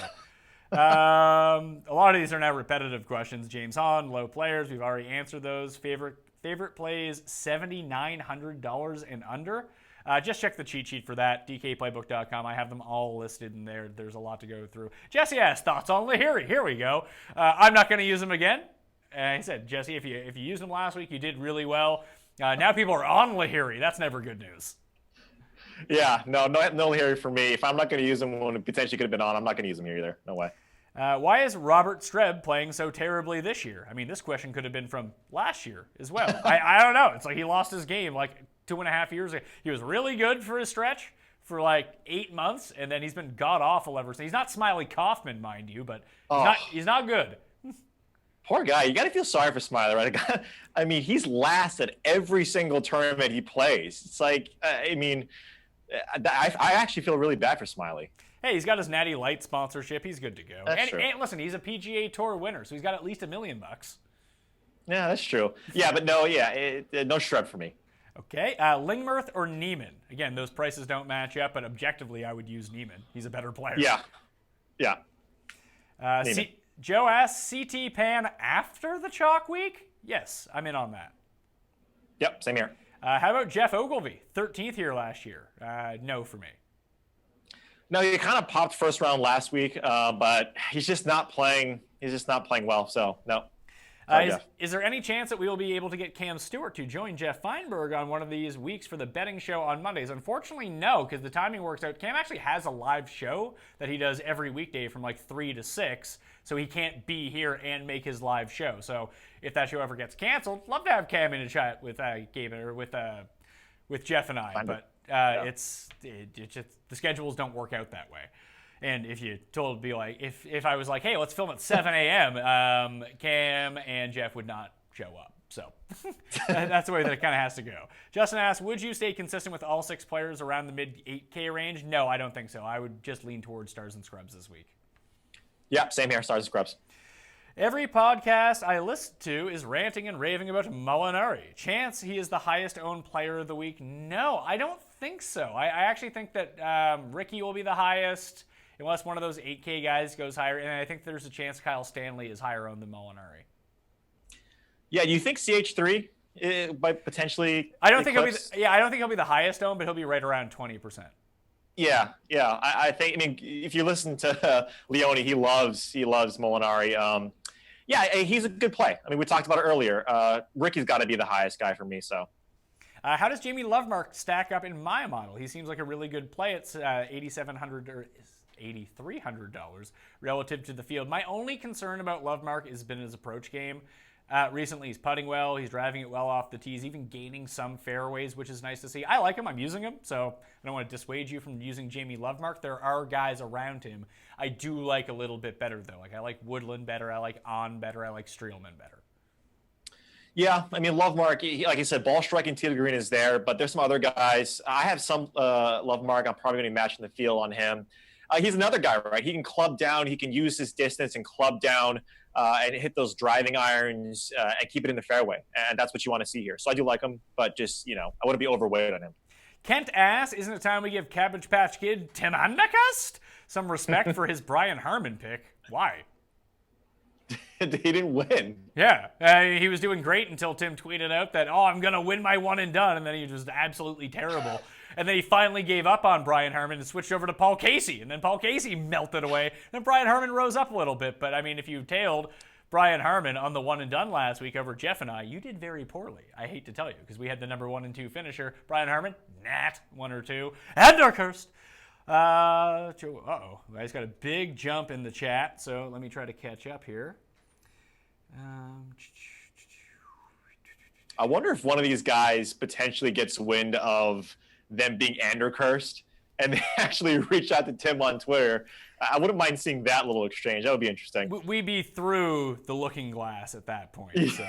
A lot of these are now repetitive questions. James Hahn, low players. We've already answered those. Favorite plays, $7,900 and under. Just check the cheat sheet for that, dkplaybook.com. I have them all listed in there. There's a lot to go through. Jesse has thoughts on Lahiri. Here we go. I'm not going to use him again. He said, Jesse, if you used him last week, you did really well. Now people are on Lahiri. That's never good news. Yeah, no Lahiri for me. If I'm not going to use him when it potentially could have been on, I'm not going to use him here either. No way. Why is Robert Streb playing so terribly this year? I mean, this question could have been from last year as well. I don't know. It's like he lost his game like 2.5 years ago. He was really good for a stretch for like 8 months, and then he's been god-awful ever since. He's not Smiley Kaufman, mind you, but he's not good. Poor guy. You got to feel sorry for Smiley, right? I mean, he's last at every single tournament he plays. It's like, I actually feel really bad for Smiley. Hey, he's got his Natty Light sponsorship. He's good to go. That's true. And listen, he's a PGA Tour winner, so he's got at least $1 million. Yeah, that's true. Yeah, but no Streb for me. Okay, Lingmerth or Neiman? Again, those prices don't match up, but objectively, I would use Neiman. He's a better player. Yeah. Joe asks, CT Pan after the chalk week? Yes, I'm in on that. Yep, same here. How about Jeff Ogilvy? 13th here last year. No for me. No, he kind of popped first round last week, but he's just not playing. He's just not playing well. So no. Is there any chance that we will be able to get Cam Stewart to join Jeff Feinberg on one of these weeks for the betting show on Mondays? Unfortunately, no, because the timing works out. Cam actually has a live show that he does every weekday from like 3 to 6, so he can't be here and make his live show. So if that show ever gets canceled, love to have Cam in a chat with Gabe or with Jeff and I. Feinberg. But it's just the schedules don't work out that way. And if you told me, like, if I was like, hey, let's film at 7 a.m., Cam and Jeff would not show up. So that's the way that it kind of has to go. Justin asks, would you stay consistent with all 6 players around the mid 8K range? No, I don't think so. I would just lean towards Stars and Scrubs this week. Yeah, same here, Stars and Scrubs. Every podcast I listen to is ranting and raving about Molinari. Chance he is the highest owned player of the week? No, I don't think so. I actually think that Ricky will be the highest, unless one of those 8K guys goes higher, and I think there's a chance Kyle Stanley is higher owned than Molinari. Yeah, do you think CH3 might potentially? I don't think he'll be the highest owned, but he'll be right around 20%. Yeah. I think. I mean, if you listen to Leone, he loves Molinari. Yeah, he's a good play. I mean, we talked about it earlier. Ricky's got to be the highest guy for me. So. How does Jamie Lovemark stack up in my model? He seems like a really good play. It's $8,700 or $8,300 relative to the field. My only concern about Lovemark has been his approach game. Recently, he's putting well. He's driving it well off the tees, even gaining some fairways, which is nice to see. I like him. I'm using him, so I don't want to dissuade you from using Jamie Lovemark. There are guys around him I do like a little bit better, though. Like, I like Woodland better. I like On better. I like Streelman better. Yeah, I mean, Lovemark, like I said, ball striking tee to green is there, but there's some other guys. I have some Lovemark. I'm probably going to be matching the field on him. He's another guy, right? He can club down. He can use his distance and club down and hit those driving irons and keep it in the fairway. And that's what you want to see here. So I do like him, but just, I want to be overweight on him. Kent asks, isn't it time we give Cabbage Patch Kid Tim Andercust some respect for his Brian Harmon pick? Why? He didn't win. Yeah, he was doing great until Tim tweeted out that, I'm going to win my one and done, and then he was just absolutely terrible. And then he finally gave up on Brian Harmon and switched over to Paul Casey, and then Paul Casey melted away, and Brian Harmon rose up a little bit. But, I mean, if you tailed Brian Harmon on the one and done last week over Jeff and I, you did very poorly. I hate to tell you, because we had the number 1 and 2 finisher. Brian Harmon, 1 or 2. Andercust. He's got a big jump in the chat, so let me try to catch up here. I wonder if one of these guys potentially gets wind of them being Andercust and they actually reach out to Tim on Twitter. I wouldn't mind seeing that little exchange. That would be interesting. We'd be through the looking glass at that point. So.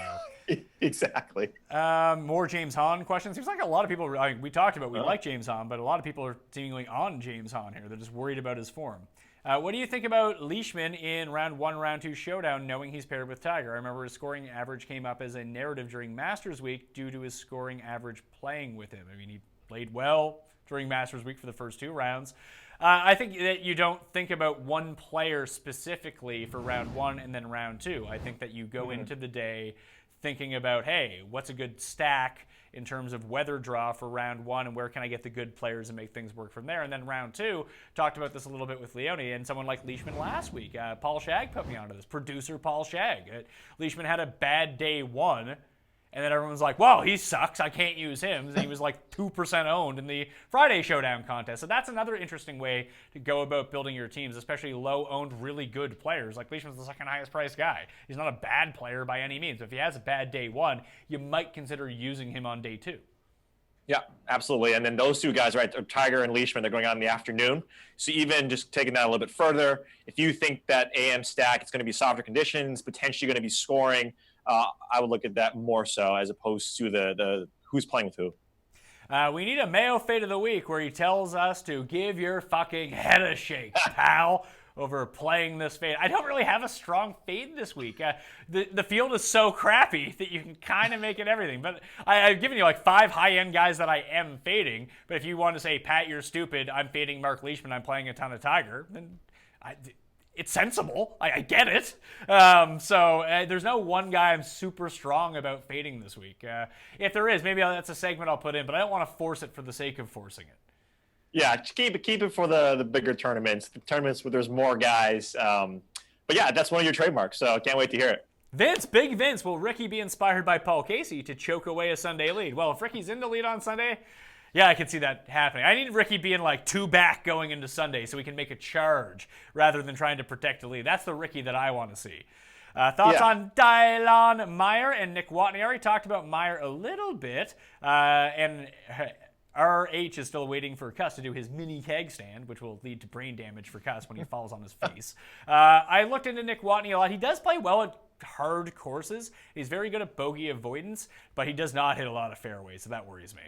Exactly. More James Hahn questions. Seems like a lot of people, we talked about we like James Hahn, but a lot of people are seemingly on James Hahn here. They're just worried about his form. What do you think about Leishman in round 1, round 2 showdown, knowing he's paired with Tiger? I remember his scoring average came up as a narrative during Masters Week due to his scoring average playing with him. I mean, he played well during Masters Week for the first 2 rounds. I think that you don't think about one player specifically for round 1 and then round 2. I think that you go into the day thinking about, hey, what's a good stack in terms of weather draw for round 1 and where can I get the good players and make things work from there. And then round 2, talked about this a little bit with Leone and someone like Leishman last week. Paul Shag put me onto this. Producer Paul Shag. Leishman had a bad day 1. And then everyone's like, well, he sucks. I can't use him. And he was like 2% owned in the Friday Showdown contest. So that's another interesting way to go about building your teams, especially low-owned, really good players. Like Leishman's the second highest priced guy. He's not a bad player by any means. But if he has a bad day 1, you might consider using him on day 2. Yeah, absolutely. And then those 2 guys, right, Tiger and Leishman, they're going on in the afternoon. So even just taking that a little bit further, if you think that AM stack, it's going to be softer conditions, potentially going to be scoring, I would look at that more so as opposed to the who's playing with who. We need a Mayo fade of the week where he tells us to give your fucking head a shake, pal, over playing this fade. I don't really have a strong fade this week. The field is so crappy that you can kind of make it everything. But I've given you like 5 high-end guys that I am fading. But if you want to say, Pat, you're stupid, I'm fading Mark Leishman, I'm playing a ton of Tiger, then it's sensible. I get it. So there's no one guy I'm super strong about fading this week. If there is, maybe that's a segment I'll put in, but I don't want to force it for the sake of forcing it. Yeah, keep it for the bigger tournaments, the tournaments where there's more guys. But yeah, that's one of your trademarks, so can't wait to hear it. Big Vince, will Ricky be inspired by Paul Casey to choke away a Sunday lead? Well, if Ricky's in the lead on Sunday, yeah, I can see that happening. I need Ricky being like 2 back going into Sunday so we can make a charge rather than trying to protect the lead. That's the Ricky that I want to see. Thoughts on Dylan Meyer and Nick Watney? I already talked about Meyer a little bit. And RH is still waiting for Cuss to do his mini keg stand, which will lead to brain damage for Cuss when he falls on his face. I looked into Nick Watney a lot. He does play well at hard courses. He's very good at bogey avoidance, but he does not hit a lot of fairways, so that worries me.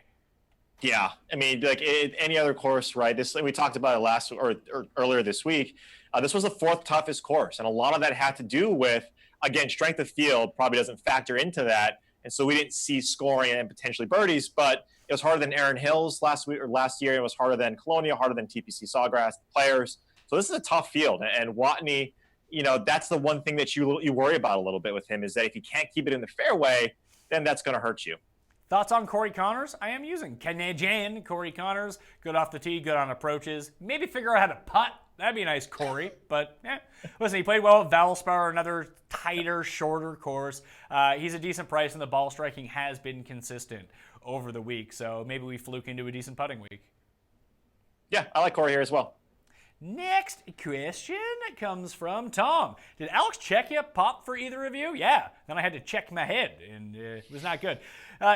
Yeah, I mean, like any other course, right? We talked about it last or earlier this week. This was the 4th toughest course, and a lot of that had to do with, again, strength of field probably doesn't factor into that, and so we didn't see scoring and potentially birdies. But it was harder than Aaron Hills last year. It was harder than Colonial, harder than TPC Sawgrass players. So this is a tough field, and Watney, that's the one thing that you worry about a little bit with him is that if you can't keep it in the fairway, then that's going to hurt you. Thoughts on Corey Connors? I am using Canadian Corey Connors. Good off the tee, good on approaches. Maybe figure out how to putt. That'd be nice, Corey. But, listen, he played well at Valspar, another tighter, shorter course. He's a decent price, and the ball striking has been consistent over the week. So maybe we fluke into a decent putting week. Yeah, I like Corey here as well. Next question comes from Tom. Did Alex Checkia pop for either of you? Yeah. Then I had to check my head, and it was not good.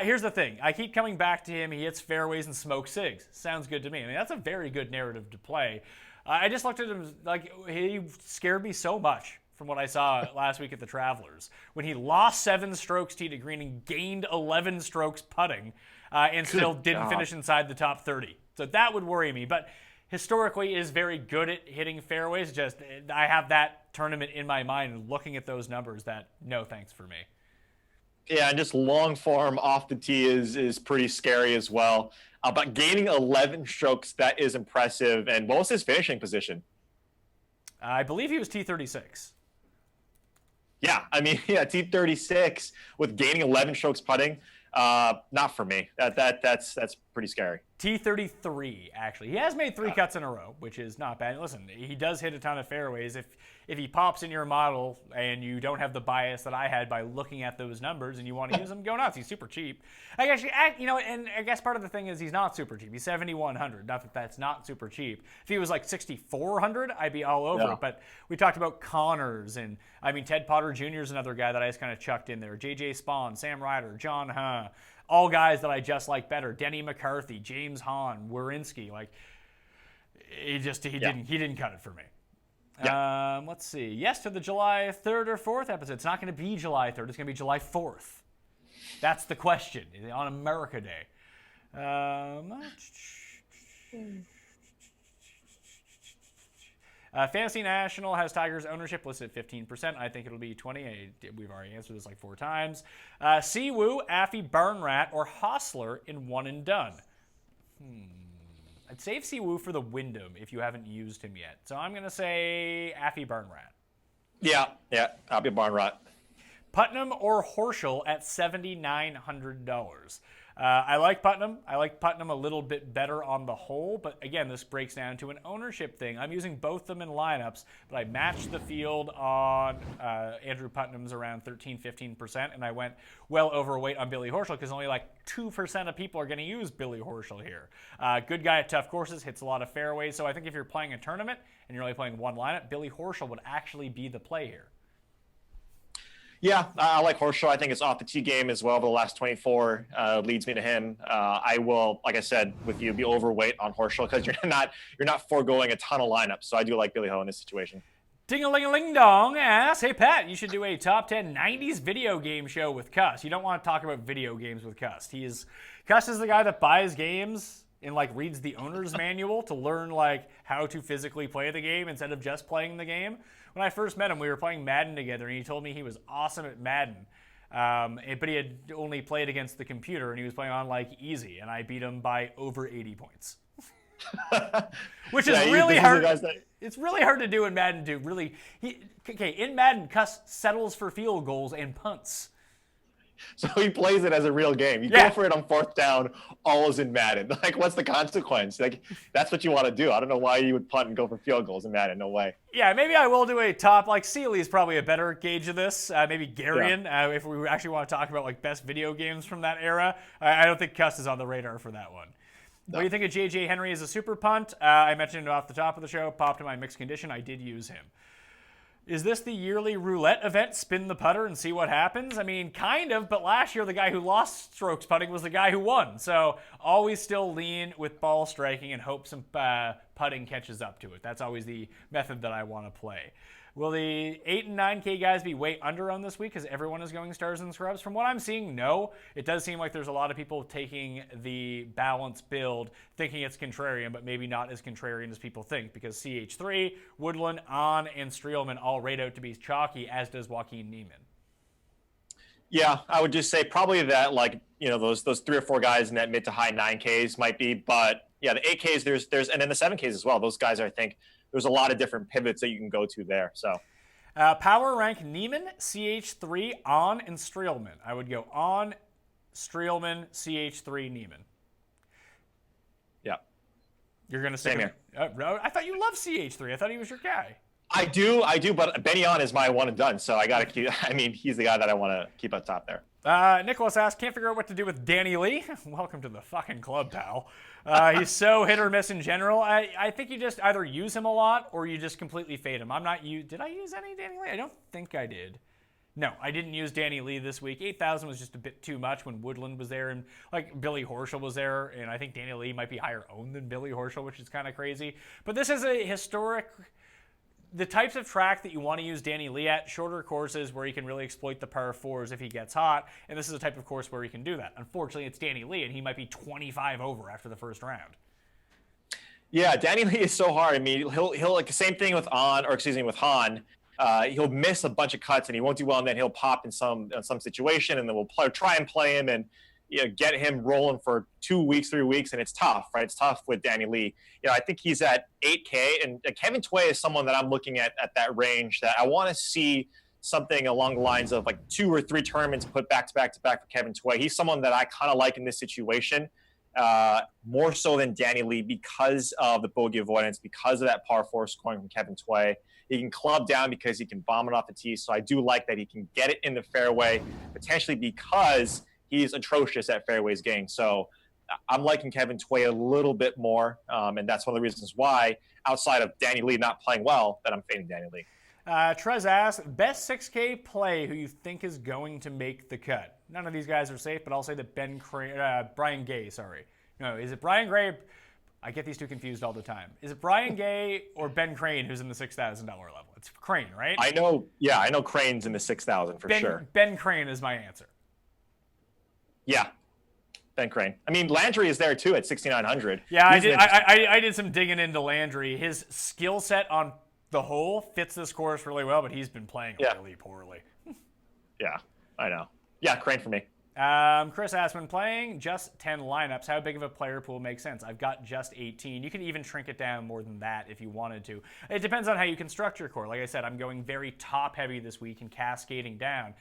Here's the thing. I keep coming back to him. He hits fairways and smokes cigs. Sounds good to me. I mean, that's a very good narrative to play. I just looked at him like he scared me so much from what I saw last week at the Travelers. When he lost 7 strokes tee to green and gained 11 strokes putting and still didn't finish inside the top 30. So that would worry me. But historically is very good at hitting fairways. Just I have that tournament in my mind and looking at those numbers that no thanks for me. Yeah, and just long form off the tee is pretty scary as well. But gaining 11 strokes, that is impressive. And what was his finishing position? I believe he was T36. Yeah, I mean, T36 with gaining 11 strokes putting, not for me. That's pretty scary. T33, actually. He has made 3 cuts in a row, which is not bad. Listen, he does hit a ton of fairways. If he pops in your model and you don't have the bias that I had by looking at those numbers and you want to use him, go nuts. He's super cheap. And I guess part of the thing is he's not super cheap. He's $7,100. Not that that's not super cheap. If he was like $6,400, I'd be all over it. But we talked about Connors, and I mean, Ted Potter Jr. is another guy that I just kind of chucked in there. JJ Spawn, Sam Ryder, John Hahn, all guys that I just like better. Denny McCarthy, James Hahn, Wierenski. Like, he didn't cut it for me. Yeah. Let's see. Yes to the July 3rd or 4th episode. It's not going to be July 3rd. It's going to be July 4th. That's the question on America Day. Fantasy National has Tigers ownership listed at 15%. I think it'll be 20. We've already answered this like 4 times. Siwoo, Affy, Barnrat, or Hostler in one and done. I'd save Siwoo for the Wyndham if you haven't used him yet. So I'm going to say Affy Barnrat. Yeah, I'll be a barn rot. Putnam or Horschel at $7,900. I like Putnam. I like Putnam a little bit better on the whole, but again, this breaks down to an ownership thing. I'm using both of them in lineups, but I matched the field on Andrew Putnam's around 13-15%, and I went well overweight on Billy Horschel because only like 2% of people are going to use Billy Horschel here. Good guy at tough courses, hits a lot of fairways, so I think if you're playing a tournament and you're only playing one lineup, Billy Horschel would actually be the play here. Yeah, I like Horschel. I think his off the tee game as well. Over the last 24 leads me to him. I will, like I said, with you, be overweight on Horschel because you're not foregoing a ton of lineups. So I do like Billy Ho in this situation. Ding-a-ling-a-ling-dong asks, hey, Pat, you should do a top 10 90s video game show with Cuss. You don't want to talk about video games with Cuss. Cuss is the guy that buys games and like reads the owner's manual to learn like how to physically play the game instead of just playing the game. When I first met him, we were playing Madden together, and he told me he was awesome at Madden, but he had only played against the computer, and he was playing on like easy, and I beat him by over 80 points. Which is really hard. It's really hard to do in Madden too. Really, in Madden, Cuss settles for field goals and punts. So he plays it as a real game. You go for it on fourth down, all is in Madden. Like, what's the consequence? Like, that's what you want to do. I don't know why you would punt and go for field goals in Madden. No way. Yeah, maybe I will do a top, like, Sealy's probably a better gauge of this. Maybe Garion, if we actually want to talk about, like, best video games from that era. I don't think Cuss is on the radar for that one. No. What do you think of J.J. Henry as a super punt? I mentioned it off the top of the show. Popped in my mixed condition. I did use him. Is this the yearly roulette event? Spin the putter and see what happens? I mean, kind of, but last year the guy who lost strokes putting was the guy who won. So always still lean with ball striking and hope some putting catches up to it. That's always the method that I want to play. Will the 8 and 9K guys be way under on this week because everyone is going stars and scrubs? From what I'm seeing, no. It does seem like there's a lot of people taking the balanced build, thinking it's contrarian, but maybe not as contrarian as people think because CH3, Woodland, Hahn, and Streelman all rate out to be chalky, as does Joaquin Niemann. Yeah, I would just say probably that, like, you know, those 3 or 4 guys in that mid to high 9Ks might be, but yeah, the 8Ks there's and then the 7Ks as well. Those guys, I think, there's a lot of different pivots that you can go to there. So, power rank Niemann, CH3, On, and Streelman. I would go On, Streelman, CH3, Niemann. Yeah. You're going to say Same here. I thought you loved CH3. I thought he was your guy. I do, but Benny On is my one and done. So I got to keep, I mean, he's the guy that I want to keep up top there. Nicholas asks, can't figure out what to do with Danny Lee. Welcome to the fucking club, pal. He's so hit or miss in general. I think you just either use him a lot or you just completely fade him. Did I use any Danny Lee? I don't think I did. No, I didn't use Danny Lee this week. 8,000 was just a bit too much when Woodland was there and like Billy Horschel was there, and I think Danny Lee might be higher owned than Billy Horschel, which is kind of crazy. But this is a historic. The types of track that you want to use Danny Lee at, shorter courses where he can really exploit the par 4s if he gets hot, and this is a type of course where he can do that. Unfortunately, it's Danny Lee, and he might be 25 over after the first round. Yeah, Danny Lee is so hard. I mean, he'll like the same thing with with Hahn. He'll miss a bunch of cuts, and he won't do well, and then he'll pop in some situation, and then we'll try and play him and get him rolling for 2 weeks, 3 weeks, and it's tough, right? It's tough with Danny Lee. I think he's at 8K, and Kevin Tway is someone that I'm looking at that range that I want to see something along the lines of like 2 or 3 tournaments put back to back for Kevin Tway. He's someone that I kind of like in this situation, more so than Danny Lee because of the bogey avoidance, because of that par 4 scoring from Kevin Tway. He can club down because he can bomb it off the tee, so I do like that he can get it in the fairway, potentially because he's atrocious at fairways gained. So I'm liking Kevin Tway a little bit more, and that's one of the reasons why, outside of Danny Lee not playing well, that I'm fading Danny Lee. Trez asks, best 6K play who you think is going to make the cut? None of these guys are safe, but I'll say that Brian Gay, sorry. No, is it Brian Gray? I get these two confused all the time. Is it Brian Gay or Ben Crane who's in the $6,000 level? It's Crane, right? I know Crane's in the 6,000 for sure. Ben Crane is my answer. Yeah, Ben Crane. I mean, Landry is there too at 6,900. Yeah, I did some digging into Landry. His skill set on the whole fits this course really well, but he's been playing really poorly. Yeah, I know. Yeah, Crane for me. Chris asked, when playing just 10 lineups, how big of a player pool makes sense? I've got just 18. You can even shrink it down more than that if you wanted to. It depends on how you construct your core. Like I said, I'm going very top heavy this week and cascading down.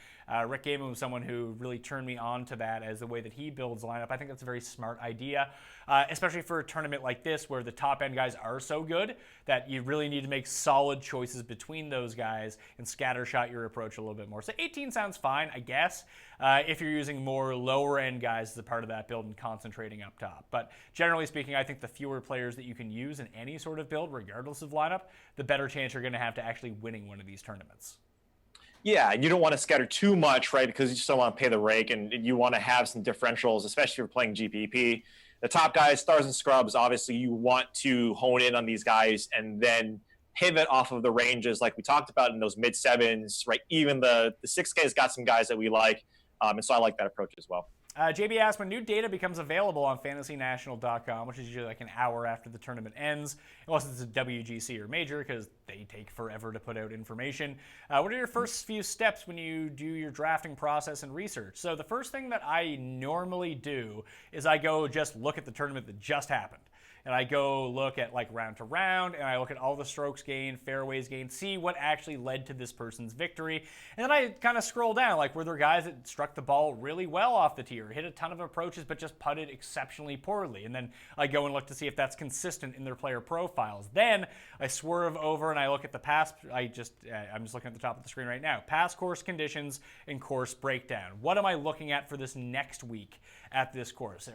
Rick Gaiman was someone who really turned me on to that as the way that he builds lineup. I think that's a very smart idea, especially for a tournament like this where the top end guys are so good that you really need to make solid choices between those guys and scattershot your approach a little bit more. So 18 sounds fine, I guess, if you're using more lower end guys as a part of that build and concentrating up top. But generally speaking, I think the fewer players that you can use in any sort of build, regardless of lineup, the better chance you're going to have to actually winning one of these tournaments. Yeah, you don't want to scatter too much, right? Because you just don't want to pay the rake, and you want to have some differentials, especially if you're playing GPP. The top guys, stars and scrubs, obviously you want to hone in on these guys and then pivot off of the ranges like we talked about in those mid sevens, right? Even the 6K has got some guys that we like, and so I like that approach as well. JB asked, when new data becomes available on fantasynational.com, which is usually like an hour after the tournament ends, unless it's a WGC or major, because they take forever to put out information. What are your first few steps when you do your drafting process and research? So the first thing that I normally do is I go just look at the tournament that just happened. And I go look at like round to round, and I look at all the strokes gained, fairways gained, see what actually led to this person's victory. And then I kind of scroll down, like were there guys that struck the ball really well off the tee or hit a ton of approaches but just putted exceptionally poorly. And then I go and look to see if that's consistent in their player profiles. Then I swerve over and I look at the past, I'm just looking at the top of the screen right now, past course conditions and course breakdown. What am I looking at for this next week at this course?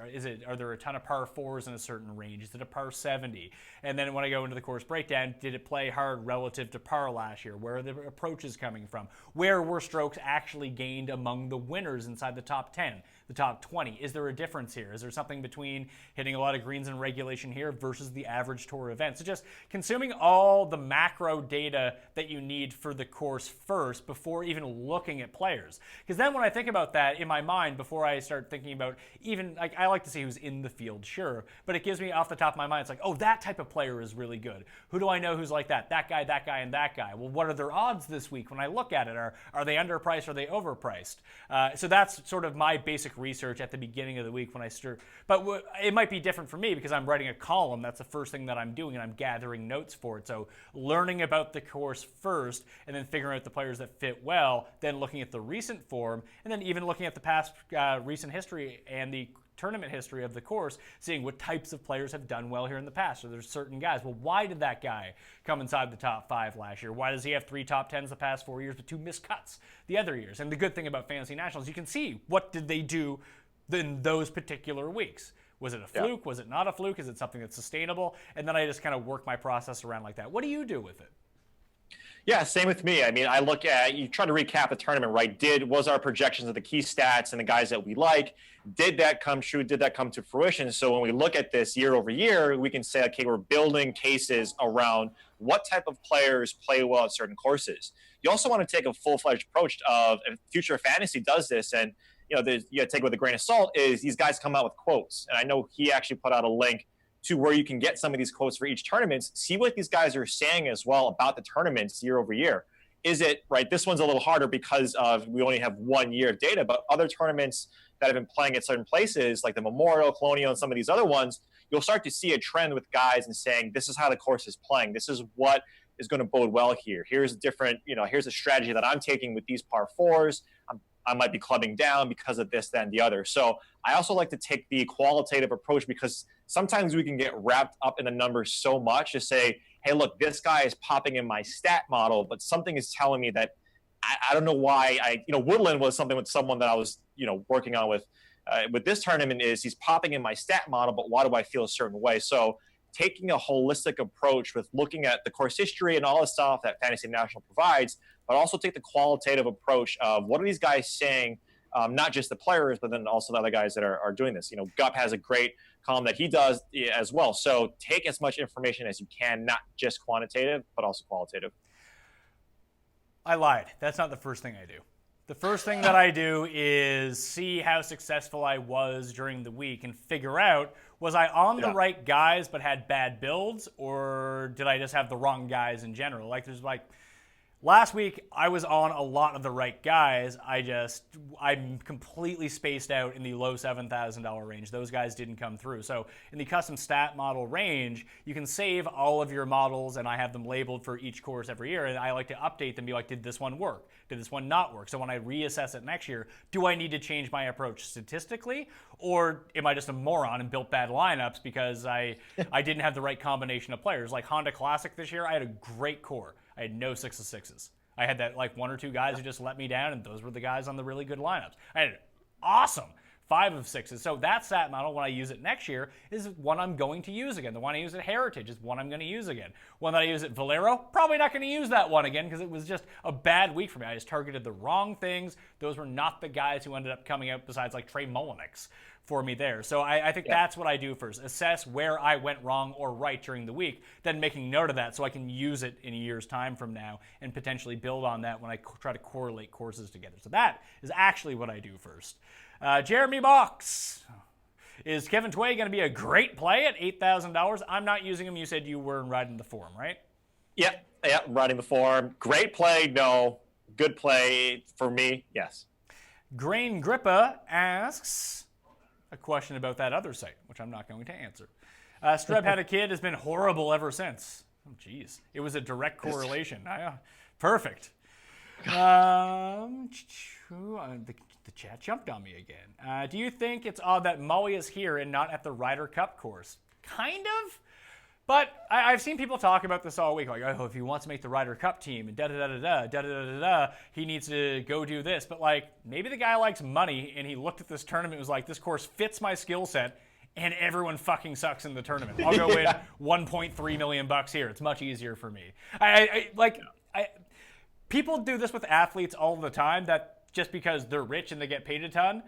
Are there a ton of par 4s in a certain range? Is it a par 70? And then when I go into the course breakdown, did it play hard relative to par last year? Where are the approaches coming from? Where were strokes actually gained among the winners inside the top 10, the top 20? Is there a difference here? Is there something between hitting a lot of greens in regulation here versus the average tour event? So just consuming all the macro data that you need for the course first before even looking at players. Because then when I think about that in my mind, before I start thinking about even, like, I like to see who's in the field, sure, but it gives me off the top of my mind, it's like, oh, that type of player is really good. Who do I know who's like that? That guy, and that guy. Well, what are their odds this week when I look at it? Are they underpriced? Are they overpriced? So that's sort of my basic research at the beginning of the week when I start. But it might be different for me because I'm writing a column. That's the first thing that I'm doing, and I'm gathering notes for it. So learning about the course first, and then figuring out the players that fit well, then looking at the recent form, and then even looking at the past recent history and the tournament history of the course, seeing what types of players have done well here in the past. So there's certain guys. Well, why did that guy come inside the top 5 last year? Why does he have 3 top 10s the past 4 years, but 2 missed cuts the other years? And the good thing about Fantasy Nationals, you can see what did they do in those particular weeks. Was it a fluke? Was it not a fluke? Is it something that's sustainable? And then I just kind of work my process around like that. What do you do with it? Yeah, same with me. I mean, I look at, you try to recap the tournament, right? Was our projections of the key stats and the guys that we like, did that come true? Did that come to fruition? So when we look at this year over year, we can say, okay, we're building cases around what type of players play well at certain courses. You also want to take a full-fledged approach of, if Future Fantasy does this, and you got to take it with a grain of salt, is these guys come out with quotes. And I know he actually put out a link to where you can get some of these quotes for each tournament, see what these guys are saying as well about the tournaments year over year. Is it, right, this one's a little harder because of we only have 1 year of data, but other tournaments that have been playing at certain places, like the Memorial, Colonial, and some of these other ones, you'll start to see a trend with guys and saying, this is how the course is playing. This is what is going to bode well here. Here's a different, here's a strategy that I'm taking with these par 4s. I might be clubbing down because of this, that, and the other. So I also like to take the qualitative approach because sometimes we can get wrapped up in the numbers so much to say, hey, look, this guy is popping in my stat model, but something is telling me that I don't know why. Woodland was something with someone that I was, working on with this tournament is he's popping in my stat model, but why do I feel a certain way? So taking a holistic approach with looking at the course history and all the stuff that Fantasy National provides, but also take the qualitative approach of what are these guys saying, not just the players, but then also the other guys that are doing this. Gup has a great column that he does as well. So take as much information as you can, not just quantitative, but also qualitative. I lied. That's not the first thing I do. The first thing that I do is see how successful I was during the week and figure out, was I on the right guys but had bad builds, or did I just have the wrong guys in general? Last week, I was on a lot of the right guys. I'm completely spaced out in the low $7,000 range. Those guys didn't come through. So in the custom stat model range, you can save all of your models, and I have them labeled for each course every year. And I like to update them, be like, did this one work? Did this one not work? So when I reassess it next year, do I need to change my approach statistically? Or am I just a moron and built bad lineups because I didn't have the right combination of players? Like Honda Classic this year, I had a great core. I had no 6 of 6s. I had that like 1 or 2 guys who just let me down, and those were the guys on the really good lineups. I had an awesome 5 of 6s. So that stat model, when I use it next year, is one I'm going to use again. The one I use at Heritage is one I'm going to use again. One that I use at Valero, probably not going to use that one again because it was just a bad week for me. I just targeted the wrong things. Those were not the guys who ended up coming out besides like Trey Mullenix for me there. So I think that's what I do first. Assess where I went wrong or right during the week, then making note of that so I can use it in a year's time from now and potentially build on that when I try to correlate courses together. So that is actually what I do first. Jeremy Box. Is Kevin Tway going to be a great play at $8,000? I'm not using him. You said you were riding the form, right? Yeah, riding the form. Great play, no. Good play for me, yes. Grain Grippa asks a question about that other site, which I'm not going to answer. Streb had a kid, has been horrible ever since. Oh, geez. It was a direct correlation. Perfect. The chat jumped on me again. Do you think it's odd that Mully is here and not at the Ryder Cup course? Kind of. But I've seen people talk about this all week, like, oh, if he wants to make the Ryder Cup team and da-da-da-da-da, he needs to go do this. But, like, maybe the guy likes money, and he looked at this tournament and was like, this course fits my skill set, and everyone fucking sucks in the tournament. I'll go win $1.3 million here. It's much easier for me. People do this with athletes all the time that just because they're rich and they get paid a ton,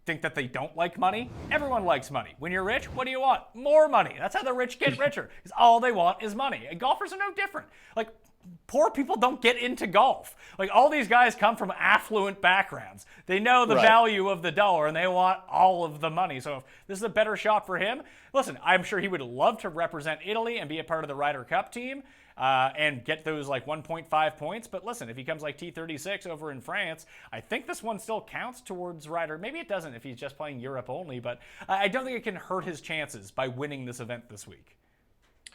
think that they don't like money. Everyone likes money. When you're rich, what do you want? More money. That's how the rich get richer, because all they want is money. And golfers are no different. Like, poor people don't get into golf. Like, all these guys come from affluent backgrounds. They know the value of the dollar, and they want all of the money. So if this is a better shot for him, listen, I'm sure he would love to represent Italy and be a part of the Ryder Cup team. And get those like 1.5 points. But listen, if he comes like T36 over in France, I think this one still counts towards Ryder. Maybe it doesn't if he's just playing Europe only, but I don't think it can hurt his chances by winning this event this week.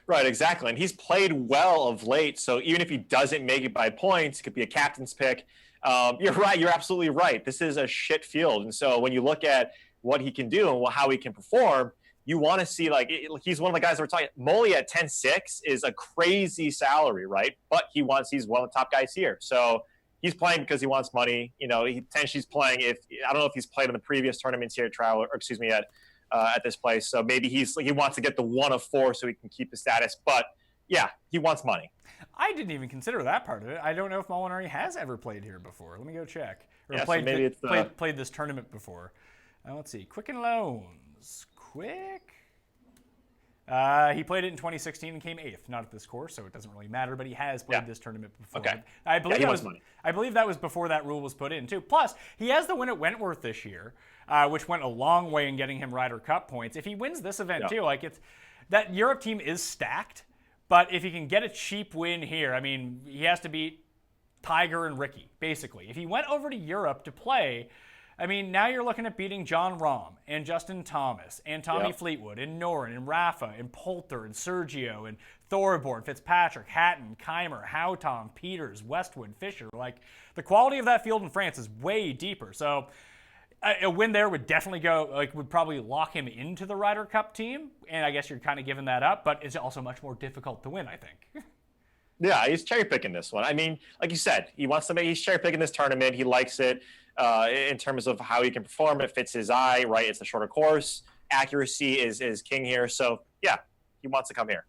Right, exactly. And he's played well of late, so even if he doesn't make it by points, it could be a captain's pick. You're right. You're absolutely right. This is a shit field. And so when you look at what he can do and how he can perform, you want to see, like, he's one of the guys that we're talking. Mully at 10-6 is a crazy salary, right? But he's one of the top guys here. So he's playing because he wants money. You know, he potentially is playing I don't know if he's played in the previous tournaments here at this place. So maybe he wants to get the 1 of 4 so he can keep the status. But yeah, he wants money. I didn't even consider that part of it. I don't know if Molinari has ever played here before. Let me go check. Or yeah, played, so maybe played this tournament before. Let's see. Quicken Loans. He played it in 2016 and came 8th. Not at this course, so it doesn't really matter. But he has played this tournament before. Okay. I believe that was before that rule was put in too. Plus, he has the win at Wentworth this year, which went a long way in getting him Ryder Cup points. If he wins this event too, like that Europe team is stacked. But if he can get a cheap win here, I mean, he has to beat Tiger and Ricky basically. If he went over to Europe to play, I mean, now you're looking at beating John Rahm and Justin Thomas and Tommy Fleetwood and Noren and Rafa and Poulter and Sergio and Thorborn, Fitzpatrick, Hatton, Keimer, Houghton, Peters, Westwood, Fisher. Like, the quality of that field in France is way deeper. So a win there would definitely would probably lock him into the Ryder Cup team. And I guess you're kind of giving that up, but it's also much more difficult to win, I think. Yeah, he's cherry picking this one. I mean, like you said, he's cherry picking this tournament. He likes it. In terms of how he can perform, it fits his eye, right? It's a shorter course. Accuracy is king here. So, yeah, he wants to come here.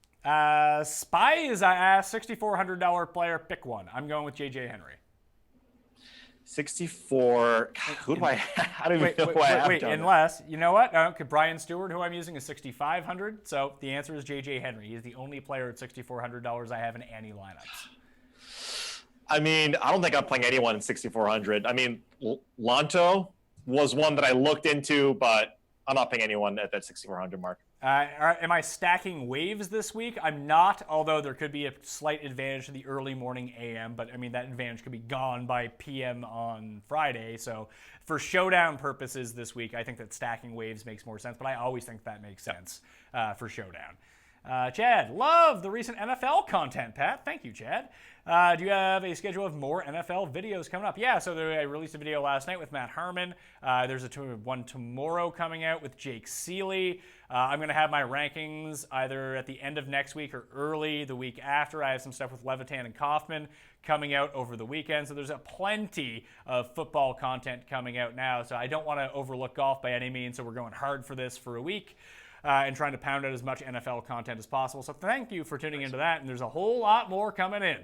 Spies, I asked, $6,400 player, pick one. I'm going with J.J. Henry. 64. Who do I have? I don't even know who I have. Wait, unless, you know what? Brian Stewart, who I'm using, is $6,500. So the answer is J.J. Henry. He's the only player at $6,400 I have in any lineups. I mean, I don't think I'm playing anyone in 6,400. I mean, Lanto was one that I looked into, but I'm not paying anyone at that 6,400 mark. Am I stacking waves this week? I'm not, although there could be a slight advantage to the early morning AM, but I mean, that advantage could be gone by PM on Friday. So for showdown purposes this week, I think that stacking waves makes more sense, but I always think that makes sense for showdown. Chad, love the recent NFL content, Pat. Thank you, Chad. Do you have a schedule of more NFL videos coming up? Yeah, so I released a video last night with Matt Harmon. There's one tomorrow coming out with Jake Seeley. I'm going to have my rankings either at the end of next week or early the week after. I have some stuff with Levitan and Kaufman coming out over the weekend. So there's plenty of football content coming out now. So I don't want to overlook golf by any means. So we're going hard for this for a week. And trying to pound out as much NFL content as possible. So thank you for tuning into that. And there's a whole lot more coming in.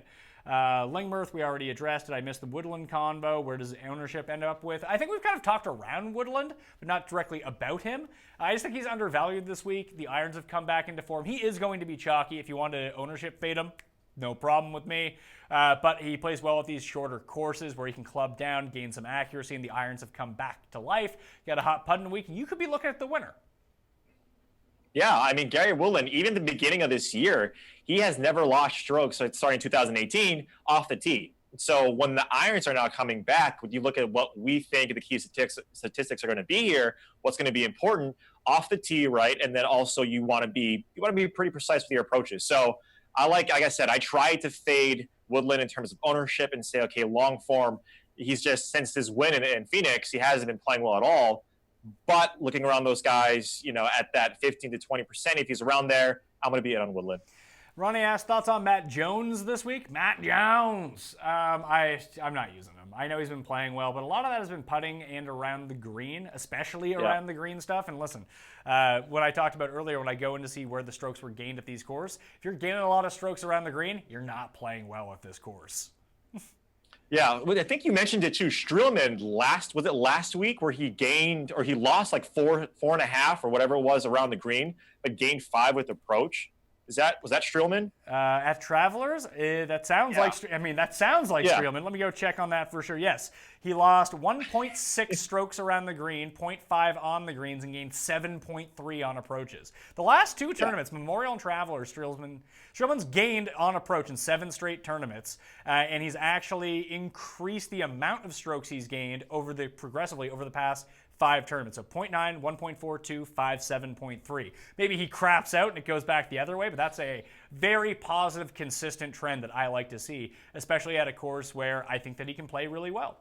Lingmirth, we already addressed. Did I miss the Woodland convo? Where does ownership end up with? I think we've kind of talked around Woodland, but not directly about him. I just think he's undervalued this week. The irons have come back into form. He is going to be chalky. If you want to ownership fade him, no problem with me. But he plays well with these shorter courses where he can club down, gain some accuracy, and the irons have come back to life. You got a hot putting week, and you could be looking at the winner. Yeah, I mean, Gary Woodland, even the beginning of this year, he has never lost strokes starting in 2018 off the tee. So when the irons are now coming back, when you look at what we think the key statistics are going to be here, what's going to be important off the tee, right? And then also you want to be pretty precise with your approaches. So like I said, I try to fade Woodland in terms of ownership and say, okay, long form. He's just, since his win in Phoenix, he hasn't been playing well at all. But looking around those guys, at that 15 to 20%, if he's around there, I'm going to be in on Woodland. Ronnie asked thoughts on Matt Jones this week. Matt Jones. I'm not using him. I know he's been playing well, but a lot of that has been putting and around the green, especially around the green stuff. And listen, what I talked about earlier when I go in to see where the strokes were gained at these courses, if you're gaining a lot of strokes around the green, you're not playing well at this course. Yeah, I think you mentioned it too. Streelman last week where he gained or he lost like 4.5 or whatever it was around the green, but gained 5 with approach. Was that Streelman? At Travelers? That sounds like Streelman. Let me go check on that for sure. Yes, he lost 1.6 strokes around the green, 0.5 on the greens, and gained 7.3 on approaches. The last 2 tournaments, Memorial and Travelers, Streelman's gained on approach in 7 straight tournaments, and he's actually increased the amount of strokes he's gained progressively over the past 5 tournaments. So 0.9, 1.42, 5, 7.3. Maybe he craps out and it goes back the other way, but that's a very positive, consistent trend that I like to see, especially at a course where I think that he can play really well.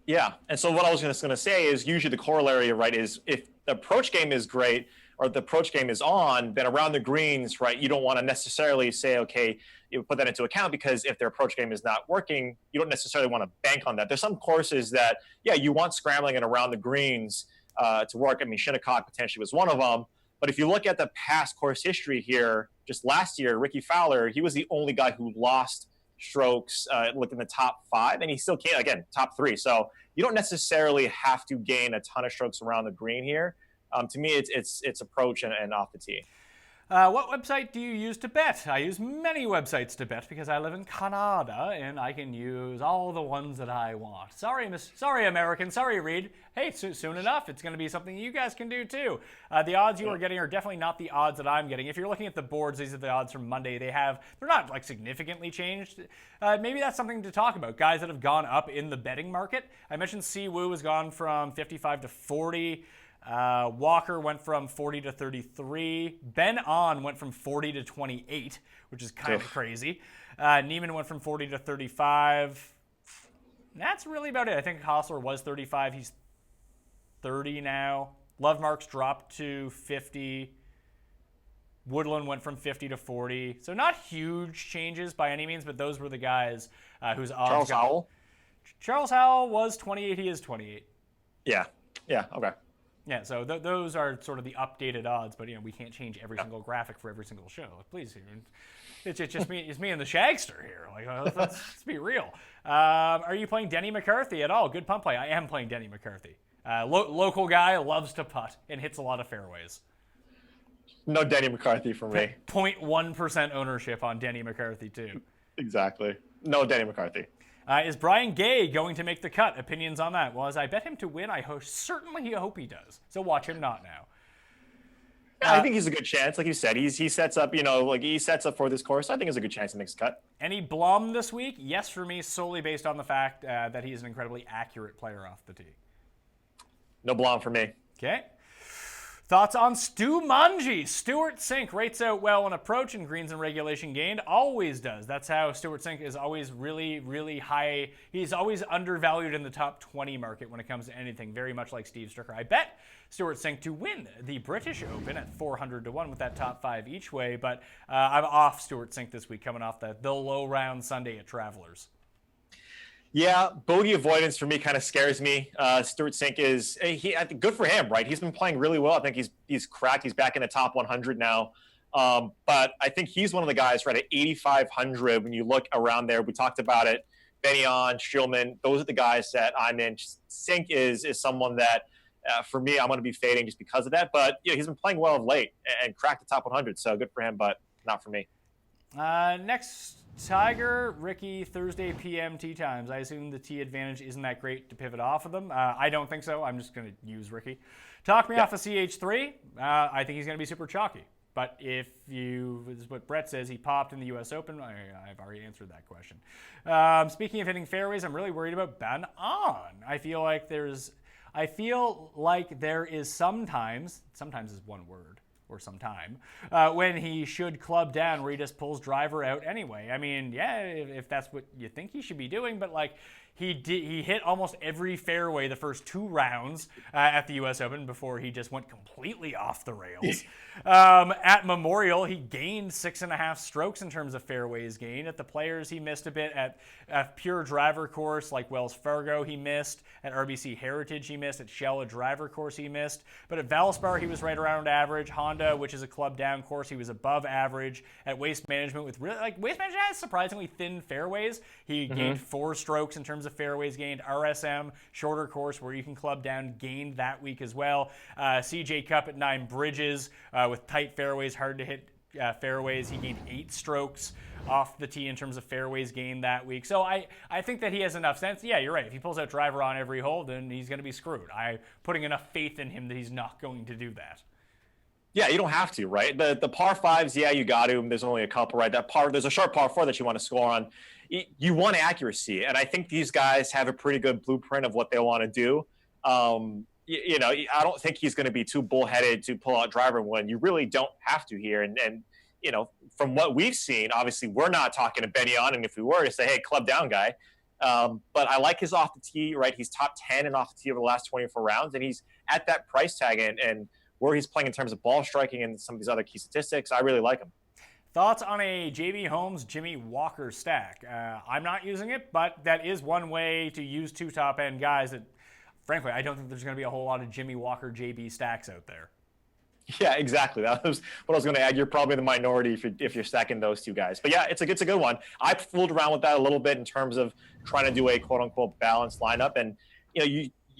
Yeah, and so what I was just going to say is usually the corollary, right, is if the approach game is great or the approach game is on, then around the greens, right, you don't want to necessarily say, okay, you put that into account because if their approach game is not working, you don't necessarily want to bank on that. There's some courses that, you want scrambling and around the greens to work. I mean, Shinnecock potentially was one of them. But if you look at the past course history here, just last year, Ricky Fowler, he was the only guy who lost strokes in the top 5, and he still came, again, top 3. So you don't necessarily have to gain a ton of strokes around the green here. To me, it's approach and off the tee. What website do you use to bet? I use many websites to bet because I live in Canada and I can use all the ones that I want. Sorry, American. Sorry, Reid. Hey, soon enough, it's going to be something you guys can do too. The odds you are getting are definitely not the odds that I'm getting. If you're looking at the boards, these are the odds from Monday. They're not like significantly changed. Maybe that's something to talk about. Guys that have gone up in the betting market. I mentioned Siwoo has gone from 55 to 40. Walker went from 40 to 33. Ben On went from 40 to 28, which is kind of crazy. Neiman went from 40 to 35. That's really about it. I think Hostler was 35. He's 30 now. Lovemark's dropped to 50. Woodland went from 50 to 40. So not huge changes by any means, but those were the guys whose odds. Charles Howell was 28. He is 28. Yeah, okay. Yeah, so those are sort of the updated odds, but we can't change every single graphic for every single show. Please, it's just me. It's me and the Shagster here. Let's be real. Are you playing Denny McCarthy at all? Good punt play. I am playing Denny McCarthy. Local guy, loves to putt and hits a lot of fairways. No Denny McCarthy for me. 0.1% ownership on Denny McCarthy too. Exactly. No Denny McCarthy. Is Brian Gay going to make the cut? Opinions on that? Well, as I bet him to win, I certainly hope he does. So watch him not now. I think he's a good chance. Like you said, he sets up, he sets up for this course. I think there's a good chance he makes a cut. Any Blum this week? Yes, for me, solely based on the fact that he's an incredibly accurate player off the tee. No Blum for me. Okay. Thoughts on Stu Manji? Stuart Sink rates out well on approach and greens and regulation gained. Always does. That's how Stuart Sink is always really, really high. He's always undervalued in the top 20 market when it comes to anything, very much like Steve Stricker. I bet Stuart Sink to win the British Open at 400 to 1 with that top 5 each way, but I'm off Stuart Sink this week, coming off the low round Sunday at Travelers. Yeah, bogey avoidance for me kind of scares me. Stuart Sink good for him, right? He's been playing really well. I think he's cracked. He's back in the top 100 now. But I think he's one of the guys right at 8,500. When you look around there, we talked about it. Benyon, Shulman, those are the guys that I'm in. Sink is someone that, for me, I'm going to be fading just because of that. But he's been playing well of late and cracked the top 100. So good for him, but not for me. Next, Tiger, Ricky, Thursday PM tee times. I assume the tee advantage isn't that great to pivot off of them. I don't think so. I'm just going to use Ricky. Talk me off of CH3. I think he's going to be super chalky. But this is what Brett says, he popped in the U.S. Open. I've already answered that question. Speaking of hitting fairways, I'm really worried about Ben On. I feel like there is sometimes is one word, or some time, when he should club down where he just pulls driver out anyway. I mean, yeah, if that's what you think he should be doing, but like he hit almost every fairway the first 2 rounds at the U.S. Open before he just went completely off the rails. At Memorial, he gained 6.5 strokes in terms of fairways gained. At the Players, he missed a bit. At pure driver course like Wells Fargo, he missed. At RBC Heritage, he missed. At Shell, a driver course, he missed. But at Valspar, he was right around average. Honda, which is a club down course, he was above average. At Waste Management, Waste Management has surprisingly thin fairways. He gained 4 strokes in terms of fairways gained. RSM, shorter course where you can club down, gained that week as well. CJ Cup at 9 Bridges with tight fairways, hard to hit fairways. He gained 8 strokes off the tee in terms of fairways gained that week. So I think that he has enough sense. Yeah, you're right. If he pulls out driver on every hole, then he's going to be screwed. I'm putting enough faith in him that he's not going to do that. Yeah, you don't have to, right? The par 5s, yeah, you got to. There's only a couple, right? There's a sharp par 4 that you want to score on. You want accuracy, and I think these guys have a pretty good blueprint of what they want to do. I don't think he's going to be too bullheaded to pull out driver when you really don't have to here. And from what we've seen, obviously we're not talking to Benyon, and if we were to say, hey, club down guy. But I like his off the tee, right? He's top 10 and off the tee over the last 24 rounds, and he's at that price tag and where he's playing in terms of ball striking and some of these other key statistics. I really like him. Thoughts on a JB Holmes, Jimmy Walker stack? I'm not using it, but that is one way to use 2 top-end guys that, frankly, I don't think there's going to be a whole lot of Jimmy Walker, JB stacks out there. Yeah, exactly. That was what I was going to add. You're probably the minority if you're stacking those 2 guys. But yeah, it's a good one. I fooled around with that a little bit in terms of trying to do a quote-unquote balanced lineup. And,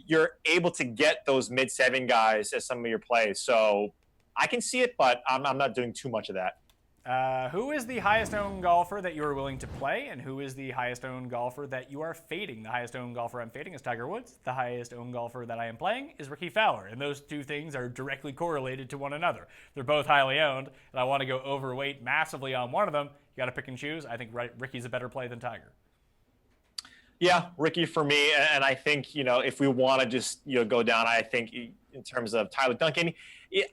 you're able to get those mid-7 guys as some of your plays. So I can see it, but I'm not doing too much of that. Who is the highest owned golfer that you are willing to play, and who is the highest owned golfer that you are fading? The highest owned golfer I'm fading is Tiger Woods. The highest owned golfer that I am playing is Ricky Fowler, and those 2 things are directly correlated to one another. They're both highly owned, and I want to go overweight massively on one of them. You got to pick and choose. I think Ricky's a better play than Tiger. Yeah, Ricky for me, and I think if we want to just go down, I think in terms of Tyler Duncan,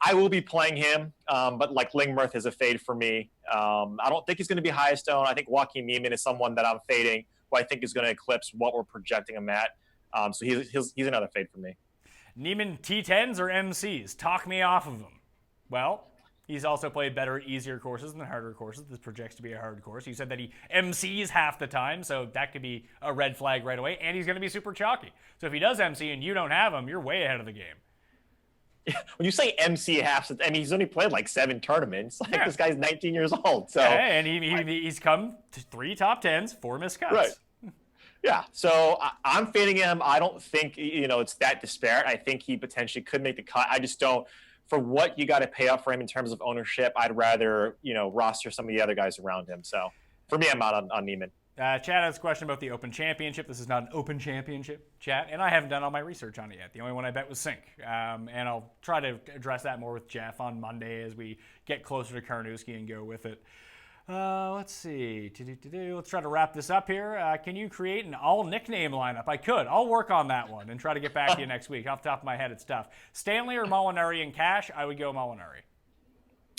I will be playing him, but like Lingmerth is a fade for me. I don't think he's going to be highest owned. I think Joaquin Niemann is someone that I'm fading, who I think is going to eclipse what we're projecting him at. So he's another fade for me. Niemann T10s or MCs? Talk me off of them. Well, he's also played better at easier courses than harder courses. This projects to be a hard course. You said that he MCs half the time, so that could be a red flag right away. And he's going to be super chalky. So if he does MC and you don't have him, you're way ahead of the game. When you say MC half, and he's only played like 7 tournaments, This guy's 19 years old. So yeah, and he's come to 3 top 10s, 4 missed cuts. Right. Yeah, so I'm fading him. I don't think it's that disparate. I think he potentially could make the cut. I just don't. For what you got to pay up for him in terms of ownership, I'd rather roster some of the other guys around him. So for me, I'm out on Niemann. Chat has a question about the Open Championship. This is not an Open Championship, chat, and I haven't done all my research on it yet. The only one I bet was Sync, and I'll try to address that more with Jeff on Monday as we get closer to Karnowski and go with it. Let's see. Let's try to wrap this up here. Can you create an all-nickname lineup? I could. I'll work on that one and try to get back to you next week. Off the top of my head, it's tough. Stanley or Molinari in cash? I would go Molinari.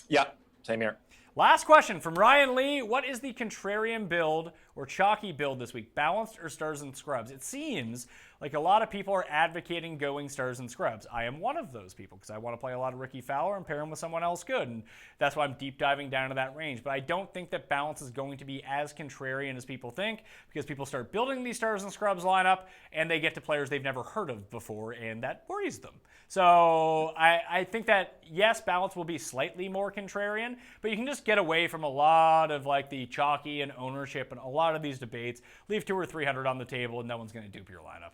Yeah, same here. Last question from Ryan Lee. What is the contrarian build or chalky build this week? Balanced or stars and scrubs? It seems like a lot of people are advocating going stars and scrubs. I am one of those people because I want to play a lot of Ricky Fowler and pair him with someone else good. And that's why I'm deep diving down to that range. But I don't think that balance is going to be as contrarian as people think because people start building these stars and scrubs lineup and they get to players they've never heard of before, and that worries them. So I think that, yes, balance will be slightly more contrarian, but you can just get away from a lot of like the chalky and ownership and a lot of these debates. Leave 200 or 300 on the table and no one's going to dupe your lineup.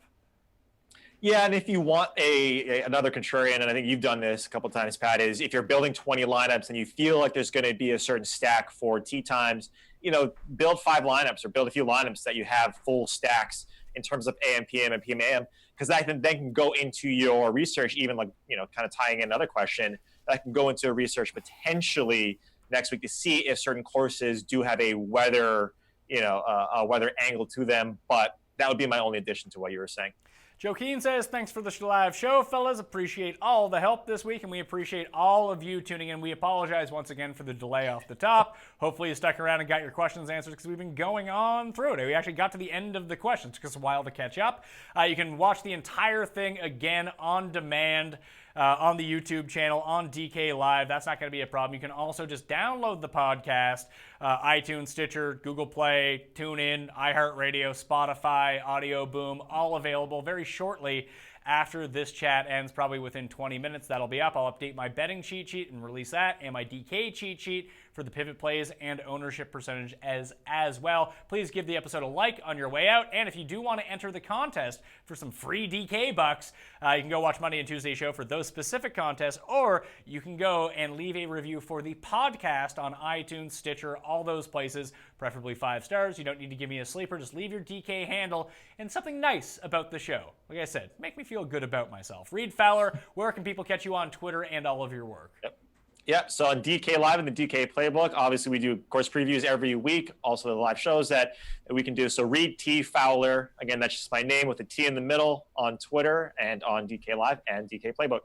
Yeah, and if you want another contrarian, and I think you've done this a couple times, Pat, is if you're building 20 lineups and you feel like there's going to be a certain stack for tee times, build 5 lineups or build a few lineups that you have full stacks in terms of AM, PM, and PM, AM, because that can go into your research, even like, kind of tying in another question, that can go into a research potentially next week to see if certain courses do have a weather angle to them. But that would be my only addition to what you were saying. Joe Keen says, thanks for the live show, fellas. Appreciate all the help this week, and we appreciate all of you tuning in. We apologize once again for the delay off the top. Hopefully you stuck around and got your questions answered because we've been going on through it. We actually got to the end of the questions. It took us a while to catch up. You can watch the entire thing again on demand on the YouTube channel, on DK Live. That's not going to be a problem. You can also just download the podcast, iTunes, Stitcher, Google Play, TuneIn, iHeartRadio, Spotify, Audio Boom, all available very shortly after this chat ends, probably within 20 minutes. That'll be up. I'll update my betting cheat sheet and release that, and my DK cheat sheet for the pivot plays and ownership percentage as well. Please give the episode a like on your way out, and if you do want to enter the contest for some free DK bucks, you can go watch Monday and Tuesday show for those specific contests, or you can go and leave a review for the podcast on iTunes, Stitcher, all those places, preferably 5 stars. You don't need to give me a sleeper. Just leave your DK handle and something nice about the show. Like I said, make me feel good about myself. Reid Fowler, where can people catch you on Twitter and all of your work? Yep. So on DK Live and the DK Playbook, obviously we do course previews every week. Also the live shows that we can do. So Reid T Fowler, again, that's just my name with a T in the middle on Twitter and on DK Live and DK Playbook.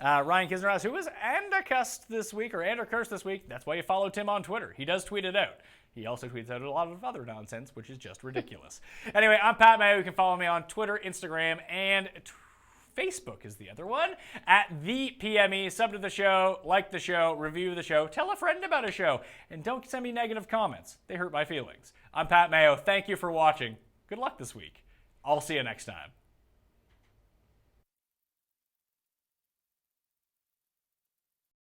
Ryan Kisner, who was Andercursed this week, or Andercursed this week. That's why you follow Tim on Twitter. He does tweet it out. He also tweets out a lot of other nonsense, which is just ridiculous. Anyway, I'm Pat Mayo. You can follow me on Twitter, Instagram, and Facebook is the other one, at the PME. Sub to the show, like the show, review the show, tell a friend about a show, and don't send me negative comments. They hurt my feelings. I'm Pat Mayo. Thank you for watching. Good luck this week. I'll see you next time.